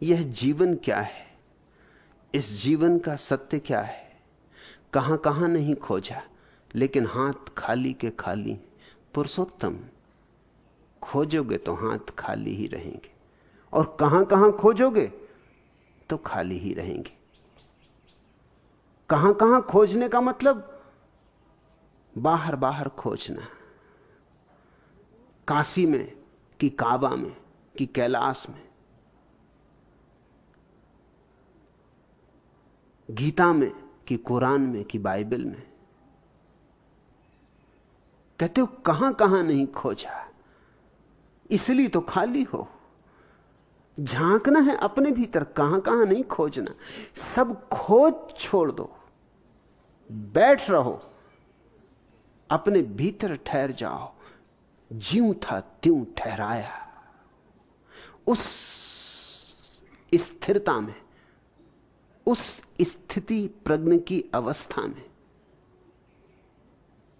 यह जीवन क्या है, इस जीवन का सत्य क्या है। कहां कहां नहीं खोजा, लेकिन हाथ खाली के खाली। पुरुषोत्तम, खोजोगे तो हाथ खाली ही रहेंगे, और कहां कहां खोजोगे तो खाली ही रहेंगे। कहां कहां खोजने का मतलब बाहर बाहर खोजना, काशी में कि काबा में कि कैलाश में, गीता में कि कुरान में कि बाइबल में। कहते हो कहां कहां नहीं खोजा, इसलिए तो खाली हो। झांकना है अपने भीतर, कहां कहां नहीं खोजना। सब खोज छोड़ दो, बैठ रहो, अपने भीतर ठहर जाओ। ज्यों था त्यों ठहराया, उस स्थिरता में, उस स्थिति प्रज्ञ की अवस्था में,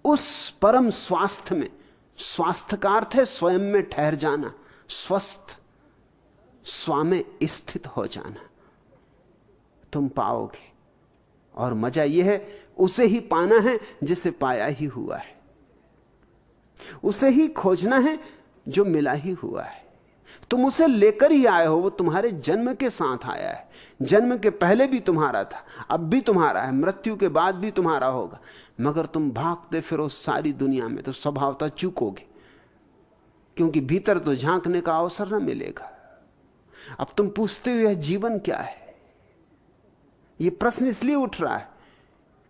उस परम स्वास्थ्य में। स्वास्थ्य का अर्थ है स्वयं में ठहर जाना, स्वस्थ, स्व में स्थित हो जाना। तुम पाओगे, और मजा यह है उसे ही पाना है जिसे पाया ही हुआ है, उसे ही खोजना है जो मिला ही हुआ है। तुम उसे लेकर ही आए हो, वो तुम्हारे जन्म के साथ आया है। जन्म के पहले भी तुम्हारा था, अब भी तुम्हारा है, मृत्यु के बाद भी तुम्हारा होगा। मगर तुम भागते फिरो सारी दुनिया में तो स्वभावतः चूकोगे, क्योंकि भीतर तो झांकने का अवसर न मिलेगा। अब तुम पूछते हो यह जीवन क्या है। यह प्रश्न इसलिए उठ रहा है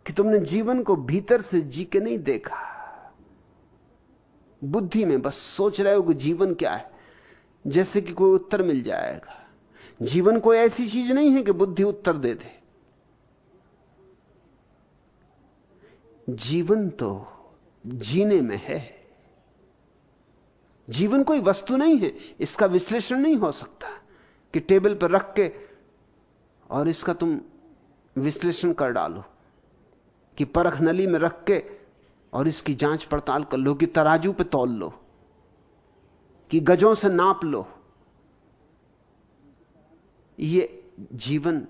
कि तुमने जीवन को भीतर से जी के नहीं देखा। बुद्धि में बस सोच रहे हो कि जीवन क्या है, जैसे कि कोई उत्तर मिल जाएगा। जीवन कोई ऐसी चीज नहीं है कि बुद्धि उत्तर दे दे। जीवन तो जीने में है। जीवन कोई वस्तु नहीं है, इसका विश्लेषण नहीं हो सकता कि टेबल पर रख के और इसका तुम विश्लेषण कर डालो, कि परख नली में रख के और इसकी जांच पड़ताल कर लो, कि तराजू पे तौल लो, कि गजों से नाप लो। ये जीवन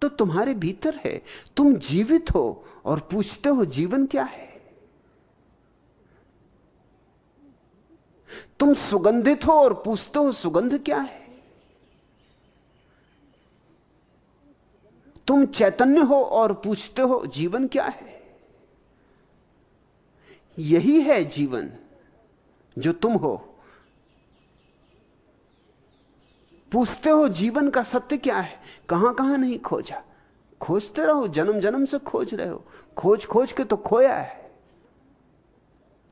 तो तुम्हारे भीतर है। तुम जीवित हो और पूछते हो जीवन क्या है। तुम सुगंधित हो और पूछते हो सुगंध क्या है। तुम चैतन्य हो और पूछते हो जीवन क्या है। यही है जीवन जो तुम हो। पूछते हो जीवन का सत्य क्या है, कहां कहां नहीं खोजा। खोजते रहो, जन्म जन्म से खोज रहे हो, खोज खोज के तो खोया है।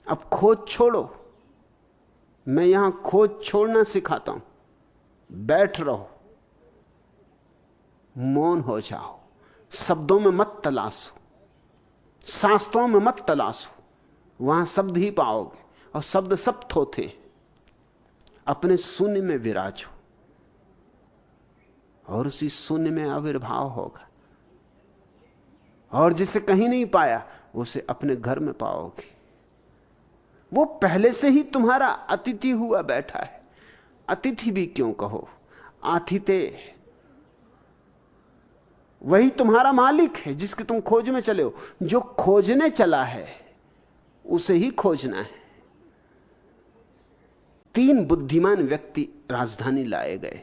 अब खोज छोड़ो, मैं यहां खोज छोड़ना सिखाता हूं। बैठ रहो, मौन हो जाओ, शब्दों में मत तलाशो, शास्त्रों में मत तलाशो, वहां शब्द ही पाओगे, और शब्द सब थोथे। अपने शून्य में विराजो, और उसी शून्य में आविर्भाव होगा, और जिसे कहीं नहीं पाया उसे अपने घर में पाओगे। वो पहले से ही तुम्हारा अतिथि हुआ बैठा है। अतिथि भी क्यों कहो, आतिथे। वही तुम्हारा मालिक है जिसके तुम खोज में चले हो। जो खोजने चला है उसे ही खोजना है। 3 बुद्धिमान व्यक्ति राजधानी लाए गए।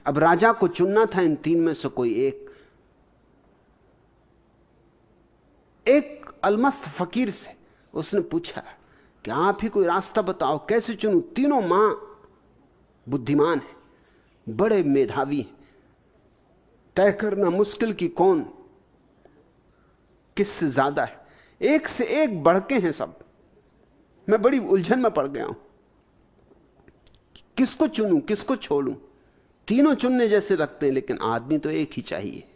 अब राजा को चुनना था इन 3 में से कोई एक अलमस्त फकीर से उसने पूछा कि आप ही कोई रास्ता बताओ, कैसे चुनूं। तीनों मां बुद्धिमान है, बड़े मेधावी हैं, तय करना मुश्किल कि कौन किससे ज्यादा है। एक से एक बढ़के हैं सब। मैं बड़ी उलझन में पड़ गया हूं, किसको चुनूं किसको छोड़ूं। तीनों चुनने जैसे लगते हैं, लेकिन आदमी तो एक ही चाहिए।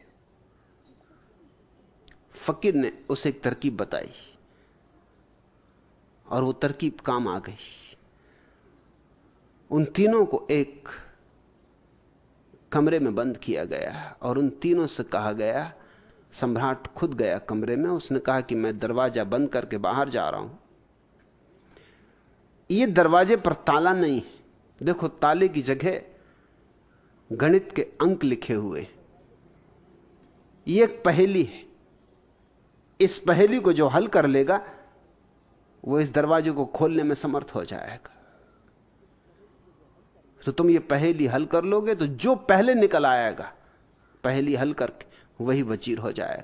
फकीर ने उसे एक तरकीब बताई, और वो तरकीब काम आ गई। उन तीनों को एक कमरे में बंद किया गया, और उन तीनों से कहा गया, सम्राट खुद गया कमरे में। उसने कहा कि मैं दरवाजा बंद करके बाहर जा रहा हूं। ये दरवाजे पर ताला नहीं है, देखो, ताले की जगह गणित के अंक लिखे हुए। ये एक पहेली है। इस पहेली को जो हल कर लेगा वो इस दरवाजे को खोलने में समर्थ हो जाएगा। तो तुम ये पहेली हल कर लोगे तो जो पहले निकल आएगा पहेली हल करके वही वजीर हो जाएगा।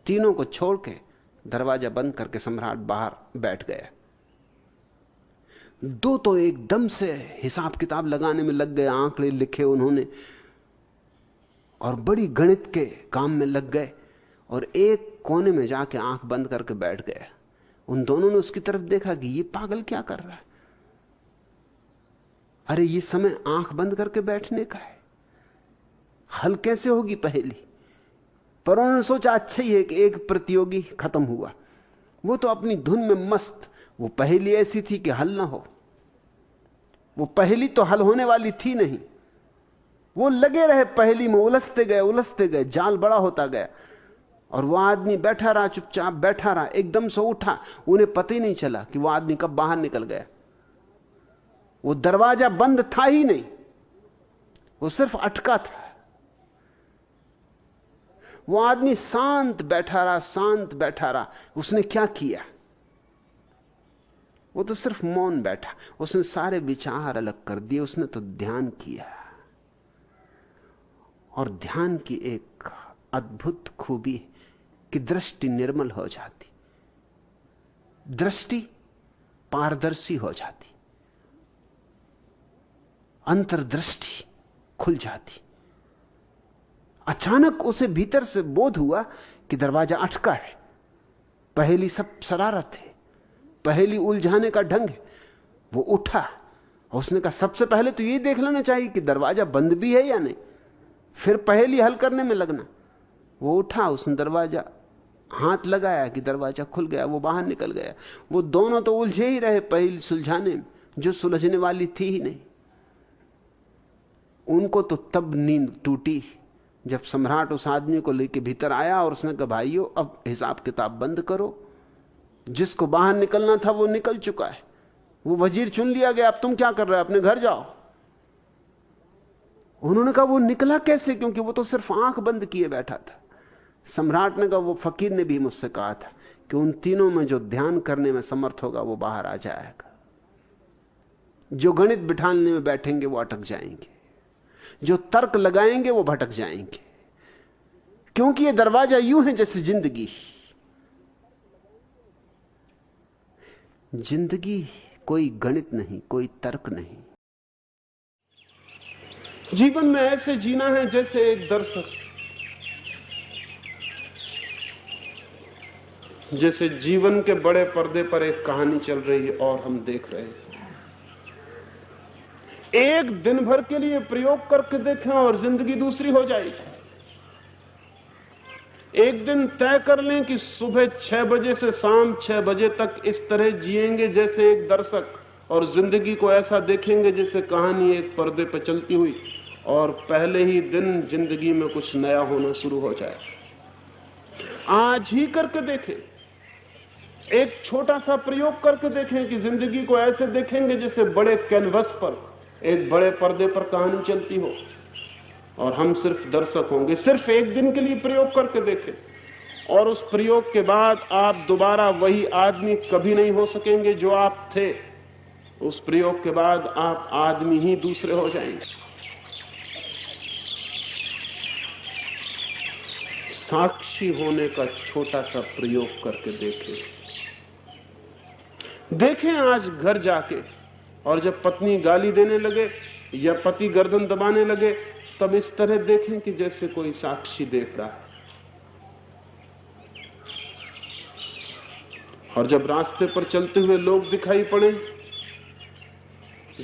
तीनों को छोड़ के दरवाजा बंद करके सम्राट बाहर बैठ गया। दो तो एकदम से हिसाब किताब लगाने में लग गए, आंकड़े लिखे उन्होंने और बड़ी गणित के काम में लग गए, और एक कोने में जाके आंख बंद करके बैठ गया। उन दोनों ने उसकी तरफ देखा कि ये पागल क्या कर रहा है। अरे ये समय आंख बंद करके बैठने का है, हल कैसे होगी पहेली। पर उन्होंने सोचा अच्छा ही है कि एक प्रतियोगी खत्म हुआ। वो तो अपनी धुन में मस्त। वो पहेली ऐसी थी कि हल ना हो। वो पहेली तो हल होने वाली थी नहीं। वो लगे रहे पहेली में, उलझते गए, जाल बड़ा होता गया। और वो आदमी बैठा रहा, चुपचाप बैठा रहा। एकदम से उठा, उन्हें पता ही नहीं चला कि वो आदमी कब बाहर निकल गया। वो दरवाजा बंद था ही नहीं, वो सिर्फ अटका था। वो आदमी शांत बैठा रहा। उसने क्या किया? वो तो सिर्फ मौन बैठा। उसने सारे विचार अलग कर दिए। उसने तो ध्यान किया। और ध्यान की एक अद्भुत खूबी कि दृष्टि निर्मल हो जाती, दृष्टि पारदर्शी हो जाती, अंतर्दृष्टि खुल जाती। अचानक उसे भीतर से बोध हुआ कि दरवाजा अटका है। पहेली सब शरारत है, पहेली उलझाने का ढंग है। वो उठा और उसने कहा सबसे पहले तो ये देख लेना चाहिए कि दरवाजा बंद भी है या नहीं, फिर पहेली हल करने में लगना। वो उठा, उसने दरवाजा हाथ लगाया कि दरवाजा खुल गया। वो बाहर निकल गया। वो दोनों तो उलझे ही रहे पहेली सुलझाने में, जो सुलझने वाली थी ही नहीं। उनको तो तब नींद टूटी जब सम्राट उस आदमी को लेकर भीतर आया और उसने कहा भाइयों अब हिसाब किताब बंद करो। जिसको बाहर निकलना था वो निकल चुका है, वो वजीर चुन लिया गया। अब तुम क्या कर रहे हो? अपने घर जाओ। उन्होंने कहा वो निकला कैसे? क्योंकि वो तो सिर्फ आंख बंद किए बैठा था। सम्राट ने कहा वो फकीर ने भी मुझसे कहा था कि उन तीनों में जो ध्यान करने में समर्थ होगा वो बाहर आ जाएगा। जो गणित बिठाने में बैठेंगे वो अटक जाएंगे, जो तर्क लगाएंगे वो भटक जाएंगे। क्योंकि ये दरवाजा यूं है जैसे जिंदगी। जिंदगी कोई गणित नहीं, कोई तर्क नहीं। जीवन में ऐसे जीना है जैसे एक दर्शक, जैसे जीवन के बड़े पर्दे पर एक कहानी चल रही है और हम देख रहे हैं। एक दिन भर के लिए प्रयोग करके देखें और जिंदगी दूसरी हो जाएगी। एक दिन तय कर लें कि सुबह 6 बजे से शाम 6 बजे तक इस तरह जिएंगे जैसे एक दर्शक, और जिंदगी को ऐसा देखेंगे जैसे कहानी एक पर्दे पर चलती हुई, और पहले ही दिन जिंदगी में कुछ नया होना शुरू हो जाए। आज ही करके देखें, एक छोटा सा प्रयोग करके देखें कि जिंदगी को ऐसे देखेंगे जैसे बड़े कैनवस पर, एक बड़े पर्दे पर कहानी चलती हो और हम सिर्फ दर्शक होंगे। सिर्फ एक दिन के लिए प्रयोग करके देखें, और उस प्रयोग के बाद आप दोबारा वही आदमी कभी नहीं हो सकेंगे जो आप थे। उस प्रयोग के बाद आप आदमी ही दूसरे हो जाएंगे। साक्षी होने का छोटा सा प्रयोग करके देखें आज घर जाके, और जब पत्नी गाली देने लगे या पति गर्दन दबाने लगे तब इस तरह देखें कि जैसे कोई साक्षी देख रहा है। और जब रास्ते पर चलते हुए लोग दिखाई पड़े,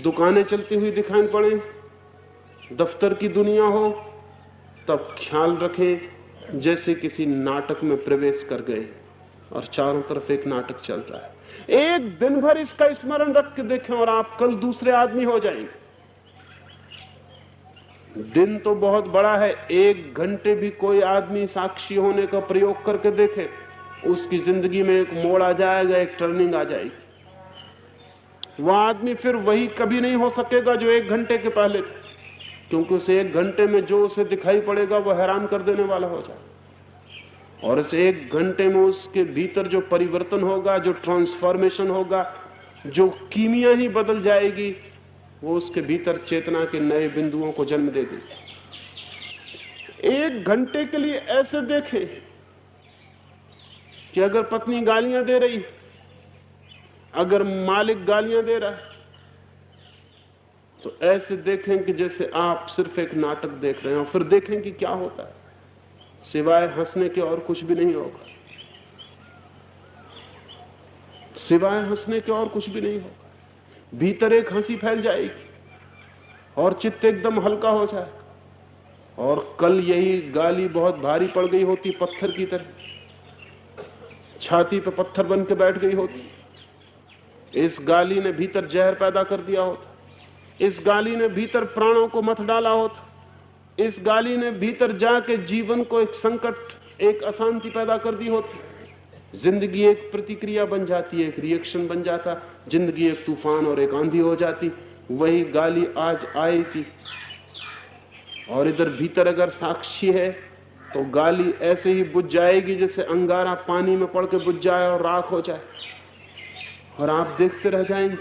दुकानें चलती हुई दिखाई पड़े, दफ्तर की दुनिया हो, तब ख्याल रखें जैसे किसी नाटक में प्रवेश कर गए और चारों तरफ एक नाटक चल रहा है। एक दिन भर इसका स्मरण रख के देखें और आप कल दूसरे आदमी हो जाएंगे। दिन तो बहुत बड़ा है, 1 घंटे भी कोई आदमी साक्षी होने का प्रयोग करके देखे, उसकी जिंदगी में एक मोड़ आ जाएगा, एक टर्निंग आ जाएगी। वह आदमी फिर वही कभी नहीं हो सकेगा जो 1 घंटे के पहले था, क्योंकि उसे 1 घंटे में जो उसे दिखाई पड़ेगा वह हैरान कर देने वाला हो जाए। और इस 1 घंटे में उसके भीतर जो परिवर्तन होगा, जो ट्रांसफॉर्मेशन होगा, जो कीमिया ही बदल जाएगी, वो उसके भीतर चेतना के नए बिंदुओं को जन्म दे देगी। 1 घंटे के लिए ऐसे देखें कि अगर पत्नी गालियां दे रही, अगर मालिक गालियां दे रहा है, तो ऐसे देखें कि जैसे आप सिर्फ एक नाटक देख रहे हैं, और फिर देखें कि क्या होता है। सिवाय हंसने के और कुछ भी नहीं होगा, सिवाय हंसने के और कुछ भी नहीं होगा। भीतर एक हंसी फैल जाएगी और चित्त एकदम हल्का हो जाएगा। और कल यही गाली बहुत भारी पड़ गई होती, पत्थर की तरह छाती पे पत्थर बन के बैठ गई होती। इस गाली ने भीतर जहर पैदा कर दिया होता, इस गाली ने भीतर प्राणों को मथ डाला होता, इस गाली ने भीतर जाके जीवन को एक संकट, एक अशांति पैदा कर दी होती। जिंदगी एक प्रतिक्रिया बन जाती है, एक रिएक्शन बन जाता, जिंदगी एक तूफान और एक आंधी हो जाती। वही गाली आज आई थी, और इधर भीतर अगर साक्षी है तो गाली ऐसे ही बुझ जाएगी जैसे अंगारा पानी में पड़ के बुझ जाए और राख हो जाए, और आप देखते रह जाएंगे।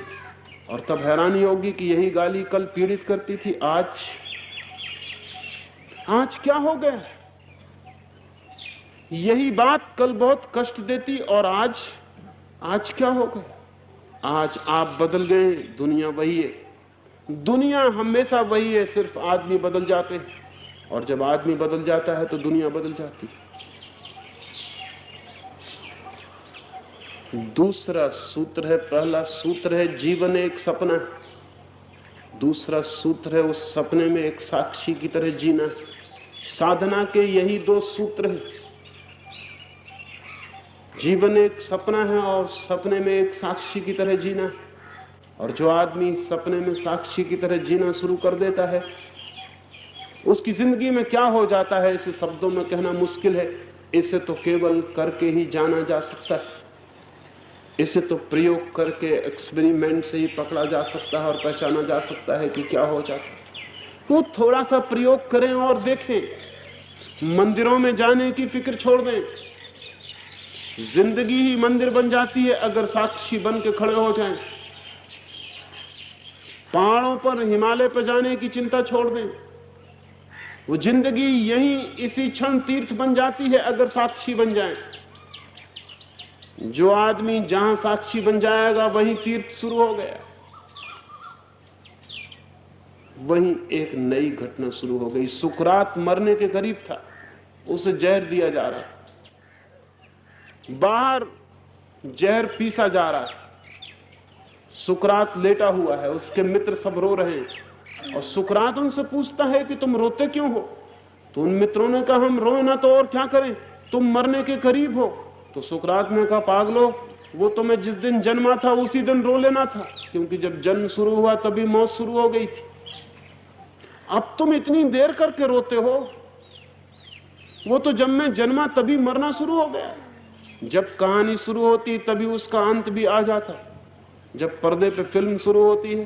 और तब हैरानी होगी कि यही गाली कल पीड़ित करती थी, आज क्या हो गया। यही बात कल बहुत कष्ट देती, और आज क्या हो गया। आज आप बदल गए, दुनिया वही है। दुनिया हमेशा वही है, सिर्फ आदमी बदल जाते हैं, और जब आदमी बदल जाता है तो दुनिया बदल जाती है। दूसरा सूत्र है, पहला सूत्र है जीवन एक सपना, दूसरा सूत्र है उस सपने में एक साक्षी की तरह जीना। साधना के यही 2 सूत्र हैं। जीवन एक सपना है और सपने में एक साक्षी की तरह जीना। और जो आदमी सपने में साक्षी की तरह जीना शुरू कर देता है, उसकी जिंदगी में क्या हो जाता है इसे शब्दों में कहना मुश्किल है। इसे तो केवल करके ही जाना जा सकता है, इसे तो प्रयोग करके, एक्सपेरिमेंट से ही पकड़ा जा सकता है और पहचाना जा सकता है कि क्या हो जाता है। तो थोड़ा सा प्रयोग करें और देखें। मंदिरों में जाने की फिक्र छोड़ दें। जिंदगी ही मंदिर बन जाती है अगर साक्षी बन के खड़े हो जाएं। पहाड़ों पर, हिमालय पर जाने की चिंता छोड़ दें। वो जिंदगी यहीं इसी क्षण तीर्थ बन जाती है अगर साक्षी बन जाए। जो आदमी जहां साक्षी बन जाएगा वहीं तीर्थ शुरू हो गया, वहीं एक नई घटना शुरू हो गई। सुकरात मरने के करीब था, उसे जहर दिया जा रहा था, बाहर जहर पीसा जा रहा है। सुकरात लेटा हुआ है, उसके मित्र सब रो रहे हैं, और सुकरात उनसे पूछता है कि तुम रोते क्यों हो। तो उन मित्रों ने कहा हम रोए ना तो और क्या करें, तुम मरने के करीब हो। तो सुकरात ने कहा पागलो, वो तो मैं जिस दिन जन्मा था उसी दिन रो लेना था, क्योंकि जब जन्म शुरू हुआ तभी मौत शुरू हो गई थी। अब तुम इतनी देर करके रोते हो, वो तो जब मैं जन्मा तभी मरना शुरू हो गया। जब कहानी शुरू होती तभी उसका अंत भी आ जाता। जब पर्दे पे फिल्म शुरू होती है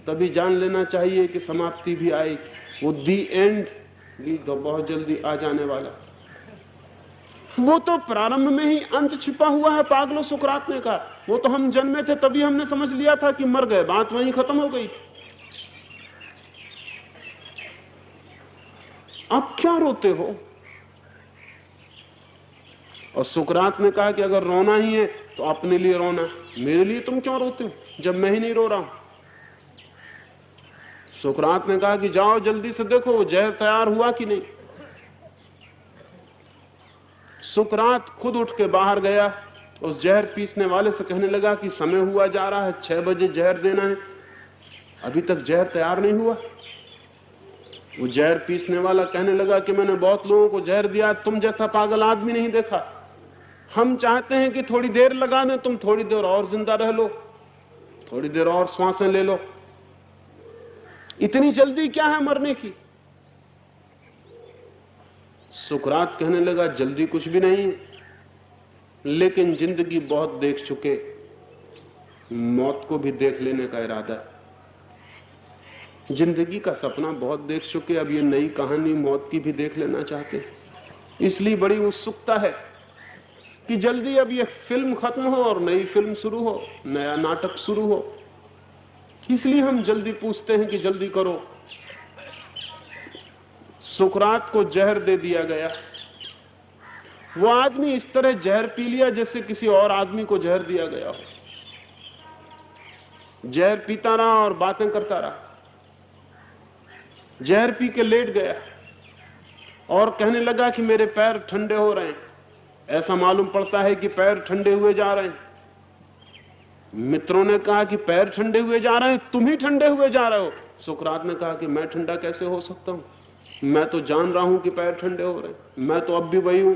तभी जान लेना चाहिए कि समाप्ति भी आएगी। वो दी एंड भी तो बहुत जल्दी आ जाने वाला। वो तो प्रारंभ में ही अंत छिपा हुआ है। पागलो, सुकरात ने कहा, वो तो हम जन्मे थे तभी हमने समझ लिया था कि मर गए, बात वहीं खत्म हो गई। अब क्या रोते हो? और सुकरात ने कहा कि अगर रोना ही है तो अपने लिए रोना, मेरे लिए तुम क्यों रोते हो जब मैं ही नहीं रो रहा हूं। सुकरात ने कहा कि जाओ जल्दी से देखो वो जहर तैयार हुआ कि नहीं। सुकरात खुद उठ के बाहर गया, उस जहर पीसने वाले से कहने लगा कि समय हुआ जा रहा है, 6 बजे जहर देना है, अभी तक जहर तैयार नहीं हुआ। वो जहर पीसने वाला कहने लगा कि मैंने बहुत लोगों को जहर दिया, तुम जैसा पागल आदमी नहीं देखा। हम चाहते हैं कि थोड़ी देर लगा दें, तुम थोड़ी देर और जिंदा रह लो, थोड़ी देर और सांसें ले लो, इतनी जल्दी क्या है मरने की। सुकरात कहने लगा जल्दी कुछ भी नहीं, लेकिन जिंदगी बहुत देख चुके, मौत को भी देख लेने का इरादा है। जिंदगी का सपना बहुत देख चुके, अब ये नई कहानी मौत की भी देख लेना चाहते हैं। इसलिए बड़ी उत्सुकता है कि जल्दी अब ये फिल्म खत्म हो और नई फिल्म शुरू हो, नया नाटक शुरू हो। इसलिए हम जल्दी पूछते हैं कि जल्दी करो। सुकरात को जहर दे दिया गया, वो आदमी इस तरह जहर पी लिया जैसे किसी और आदमी को जहर दिया गया हो। जहर पीता रहा और बातें करता रहा। जहर पी के लेट गया और कहने लगा कि मेरे पैर ठंडे हो रहे हैं, ऐसा मालूम पड़ता है कि पैर ठंडे हुए जा रहे हैं। मित्रों ने कहा कि पैर ठंडे हुए जा रहे हैं, तुम ही ठंडे हुए जा रहे हो। सुकरात ने कहा कि मैं ठंडा कैसे हो सकता हूं, मैं तो जान रहा हूं कि पैर ठंडे हो रहे हैं, मैं तो अब भी वही हूं।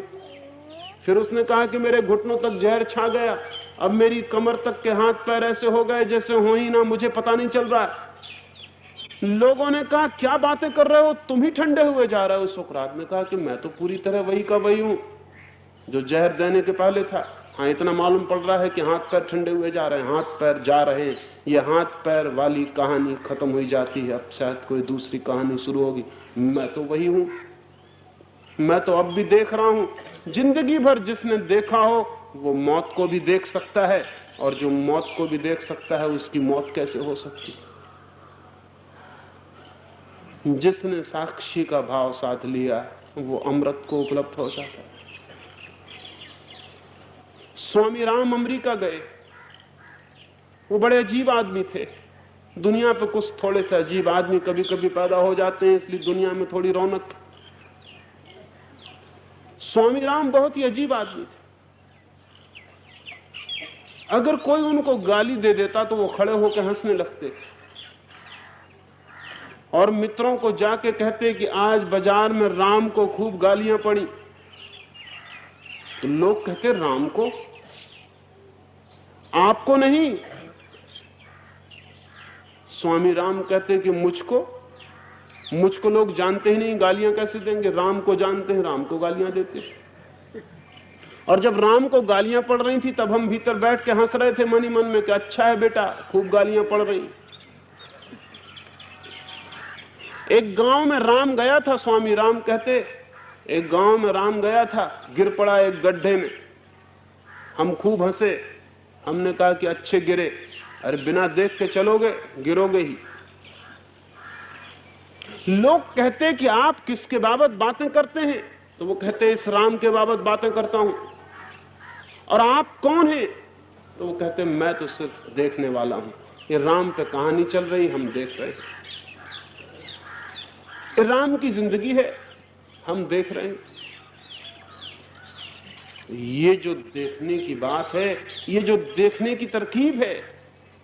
फिर उसने कहा कि मेरे घुटनों तक जहर छा गया, अब मेरी कमर तक के हाथ पैर ऐसे हो गए जैसे हो ही ना, मुझे पता नहीं चल रहा है। लोगों ने कहा क्या बातें कर रहे हो, तुम ही ठंडे हुए जा रहे हो। सुकरात ने कहा कि मैं तो पूरी तरह वही का वही हूं जो जहर देने के पहले था। हाँ, इतना मालूम पड़ रहा है कि हाथ पैर ठंडे हुए जा रहे हैं, हाथ पैर जा रहे हैं। ये हाथ पैर वाली कहानी खत्म हुई जाती है, अब शायद कोई दूसरी कहानी शुरू होगी। मैं तो वही हूं, मैं तो अब भी देख रहा हूं। जिंदगी भर जिसने देखा हो वो मौत को भी देख सकता है, और जो मौत को भी देख सकता है उसकी मौत कैसे हो सकती। जिसने साक्षी का भाव साध लिया वो अमृत को उपलब्ध हो जाता है। स्वामी राम अमेरिका गए, वो बड़े अजीब आदमी थे। दुनिया पे कुछ थोड़े से अजीब आदमी कभी कभी पैदा हो जाते हैं, इसलिए दुनिया में थोड़ी रौनक। स्वामी राम बहुत ही अजीब आदमी थे। अगर कोई उनको गाली दे देता तो वो खड़े होकर हंसने लगते और मित्रों को जाके कहते कि आज बाजार में राम को खूब गालियां पड़ी। तो लोग कहते राम को, आपको नहीं। स्वामी राम कहते कि मुझको लोग जानते ही नहीं, गालियां कैसे देंगे। राम को जानते हैं, राम को गालियां देते। और जब राम को गालियां पड़ रही थी तब हम भीतर बैठ के हंस रहे थे मन ही मन में कि अच्छा है बेटा, खूब गालियां पड़ रही। एक गांव में राम गया था, स्वामी राम कहते एक गांव में राम गया था, गिर पड़ा एक गड्ढे में। हम खूब हंसे, हमने कहा कि अच्छे गिरे। अरे बिना देख के चलोगे, गिरोगे ही। लोग कहते कि आप किसके बाबत बातें करते हैं, तो वो कहते इस राम के बाबत बातें करता हूं। और आप कौन हैं, तो वो कहते मैं तो सिर्फ देखने वाला हूं। ये राम पे कहानी चल रही, हम देख रहे हैं। ये राम की जिंदगी है, हम देख रहे हैं। ये जो देखने की बात है, ये जो देखने की तरकीब है,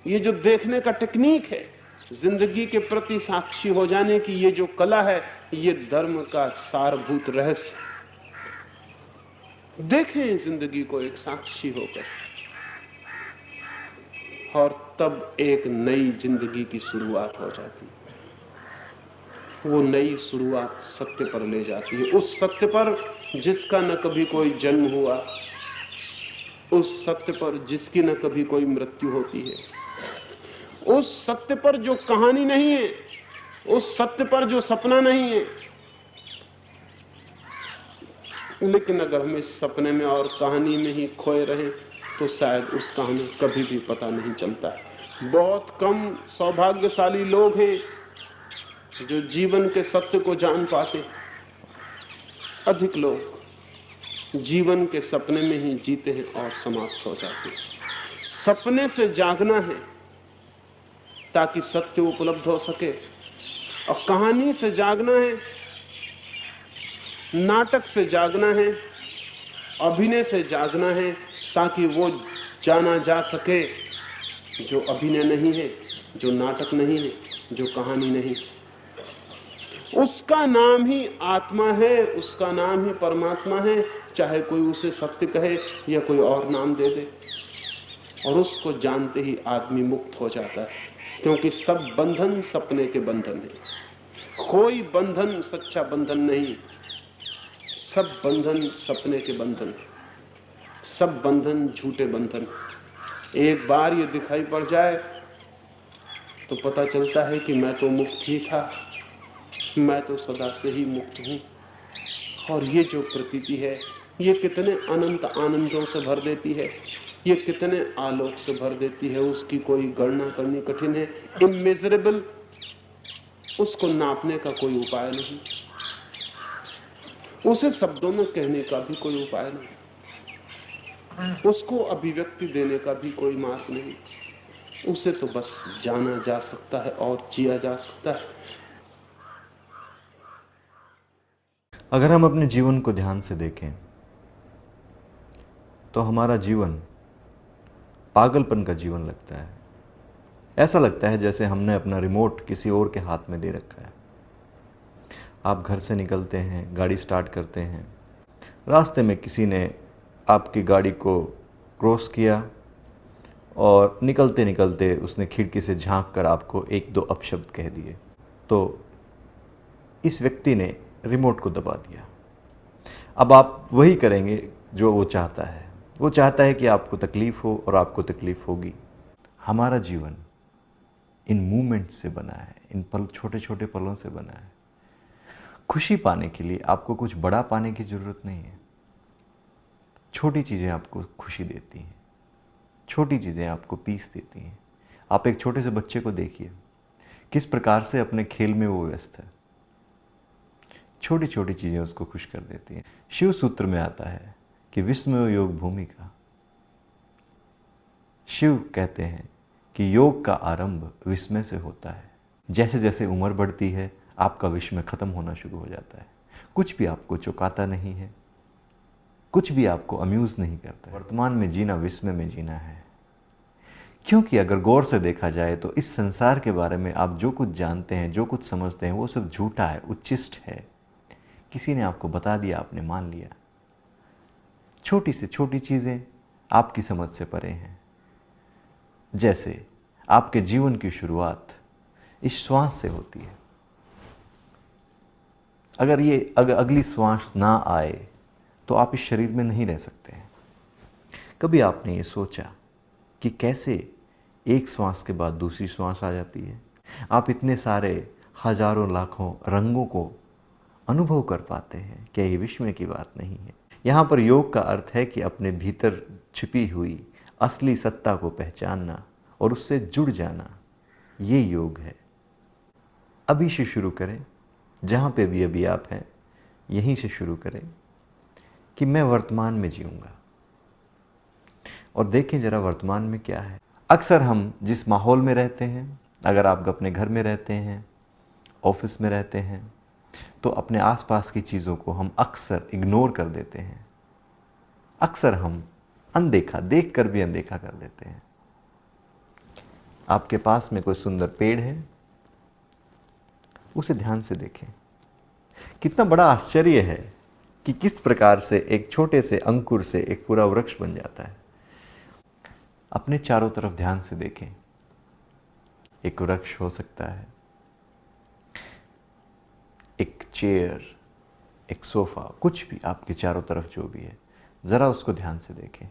ये जो देखने का टेक्निक है, जिंदगी के प्रति साक्षी हो जाने की ये जो कला है, ये धर्म का सारभूत रहस्य। देखें जिंदगी को एक साक्षी होकर, और तब एक नई जिंदगी की शुरुआत हो जाती है। वो नई शुरुआत सत्य पर ले जाती है, उस सत्य पर जिसका न कभी कोई जन्म हुआ, उस सत्य पर जिसकी न कभी कोई मृत्यु होती है, उस सत्य पर जो कहानी नहीं है, उस सत्य पर जो सपना नहीं है। लेकिन अगर हम इस सपने में और कहानी में ही खोए रहें तो शायद उसका हमें कभी भी पता नहीं चलता है। बहुत कम सौभाग्यशाली लोग हैं जो जीवन के सत्य को जान पाते। अधिक लोग जीवन के सपने में ही जीते हैं और समाप्त हो जाते हैं। सपने से जागना है ताकि सत्य उपलब्ध हो सके, और कहानी से जागना है, नाटक से जागना है, अभिनय से जागना है, ताकि वो जाना जा सके जो अभिनय नहीं है, जो नाटक नहीं है, जो कहानी नहीं। उसका नाम ही आत्मा है, उसका नाम ही परमात्मा है, चाहे कोई उसे सत्य कहे या कोई और नाम दे दे। और उसको जानते ही आदमी मुक्त हो जाता है, क्योंकि सब बंधन सपने के बंधन है। कोई बंधन सच्चा बंधन नहीं, सब बंधन सपने के बंधन, सब बंधन झूठे बंधन। एक बार ये दिखाई पड़ जाए तो पता चलता है कि मैं तो मुक्त ही था, मैं तो सदा से ही मुक्त हूं। और ये जो प्रतीति है ये कितने अनंत आनंदों से भर देती है, ये कितने आलोक से भर देती है, उसकी कोई गणना करनी कठिन है। इमेजरेबल, उसको नापने का कोई उपाय नहीं, उसे शब्दों में कहने का भी कोई उपाय नहीं, उसको अभिव्यक्ति देने का भी कोई मार्ग नहीं। उसे तो बस जाना जा सकता है और जिया जा सकता है। अगर हम अपने जीवन को ध्यान से देखें तो हमारा जीवन पागलपन का जीवन लगता है। ऐसा लगता है जैसे हमने अपना रिमोट किसी और के हाथ में दे रखा है। आप घर से निकलते हैं, गाड़ी स्टार्ट करते हैं, रास्ते में किसी ने आपकी गाड़ी को क्रॉस किया और निकलते निकलते उसने खिड़की से झांक कर आपको एक दो अपशब्द कह दिए, तो इस व्यक्ति ने रिमोट को दबा दिया। अब आप वही करेंगे जो वो चाहता है। वो चाहता है कि आपको तकलीफ हो और आपको तकलीफ होगी। हमारा जीवन इन मूवमेंट से बना है, इन पल, छोटे छोटे पलों से बना है। खुशी पाने के लिए आपको कुछ बड़ा पाने की जरूरत नहीं है। छोटी चीज़ें आपको खुशी देती हैं, छोटी चीज़ें आपको पीस देती हैं। आप एक छोटे से बच्चे को देखिए, किस प्रकार से अपने खेल में वो व्यस्त है। छोटी छोटी चीज़ें उसको खुश कर देती हैं। शिव सूत्र में आता है कि विस्मयो योग भूमिका। शिव कहते हैं कि योग का आरंभ विस्मय से होता है। जैसे जैसे उम्र बढ़ती है आपका विस्मय खत्म होना शुरू हो जाता है। कुछ भी आपको चौंकाता नहीं है, कुछ भी आपको अम्यूज नहीं करता है। वर्तमान में जीना विस्मय में जीना है। क्योंकि अगर गौर से देखा जाए तो इस संसार के बारे में आप जो कुछ जानते हैं, जो कुछ समझते हैं, वो सब झूठा है, उच्छिष्ट है। किसी ने आपको बता दिया, आपने मान लिया। छोटी से छोटी चीज़ें आपकी समझ से परे हैं। जैसे आपके जीवन की शुरुआत इस श्वास से होती है। अगर अगली श्वास ना आए तो आप इस शरीर में नहीं रह सकते हैं। कभी आपने ये सोचा कि कैसे एक श्वास के बाद दूसरी श्वास आ जाती है? आप इतने सारे हजारों लाखों रंगों को अनुभव कर पाते हैं। क्या ये विस्मय की बात नहीं है? यहाँ पर योग का अर्थ है कि अपने भीतर छिपी हुई असली सत्ता को पहचानना और उससे जुड़ जाना, ये योग है। अभी से शुरू करें, जहाँ पे भी अभी आप हैं यहीं से शुरू करें कि मैं वर्तमान में जीऊँगा। और देखें जरा वर्तमान में क्या है। अक्सर हम जिस माहौल में रहते हैं, अगर आप अपने घर में रहते हैं, ऑफिस में रहते हैं, तो अपने आसपास की चीज़ों को हम अक्सर इग्नोर कर देते हैं। अक्सर हम अनदेखा, देख कर भी अनदेखा कर देते हैं। आपके पास में कोई सुंदर पेड़ है, उसे ध्यान से देखें। कितना बड़ा आश्चर्य है कि किस प्रकार से एक छोटे से अंकुर से एक पूरा वृक्ष बन जाता है। अपने चारों तरफ ध्यान से देखें। एक वृक्ष हो सकता है, एक चेयर, एक सोफा, कुछ भी आपके चारों तरफ जो भी है, जरा उसको ध्यान से देखें।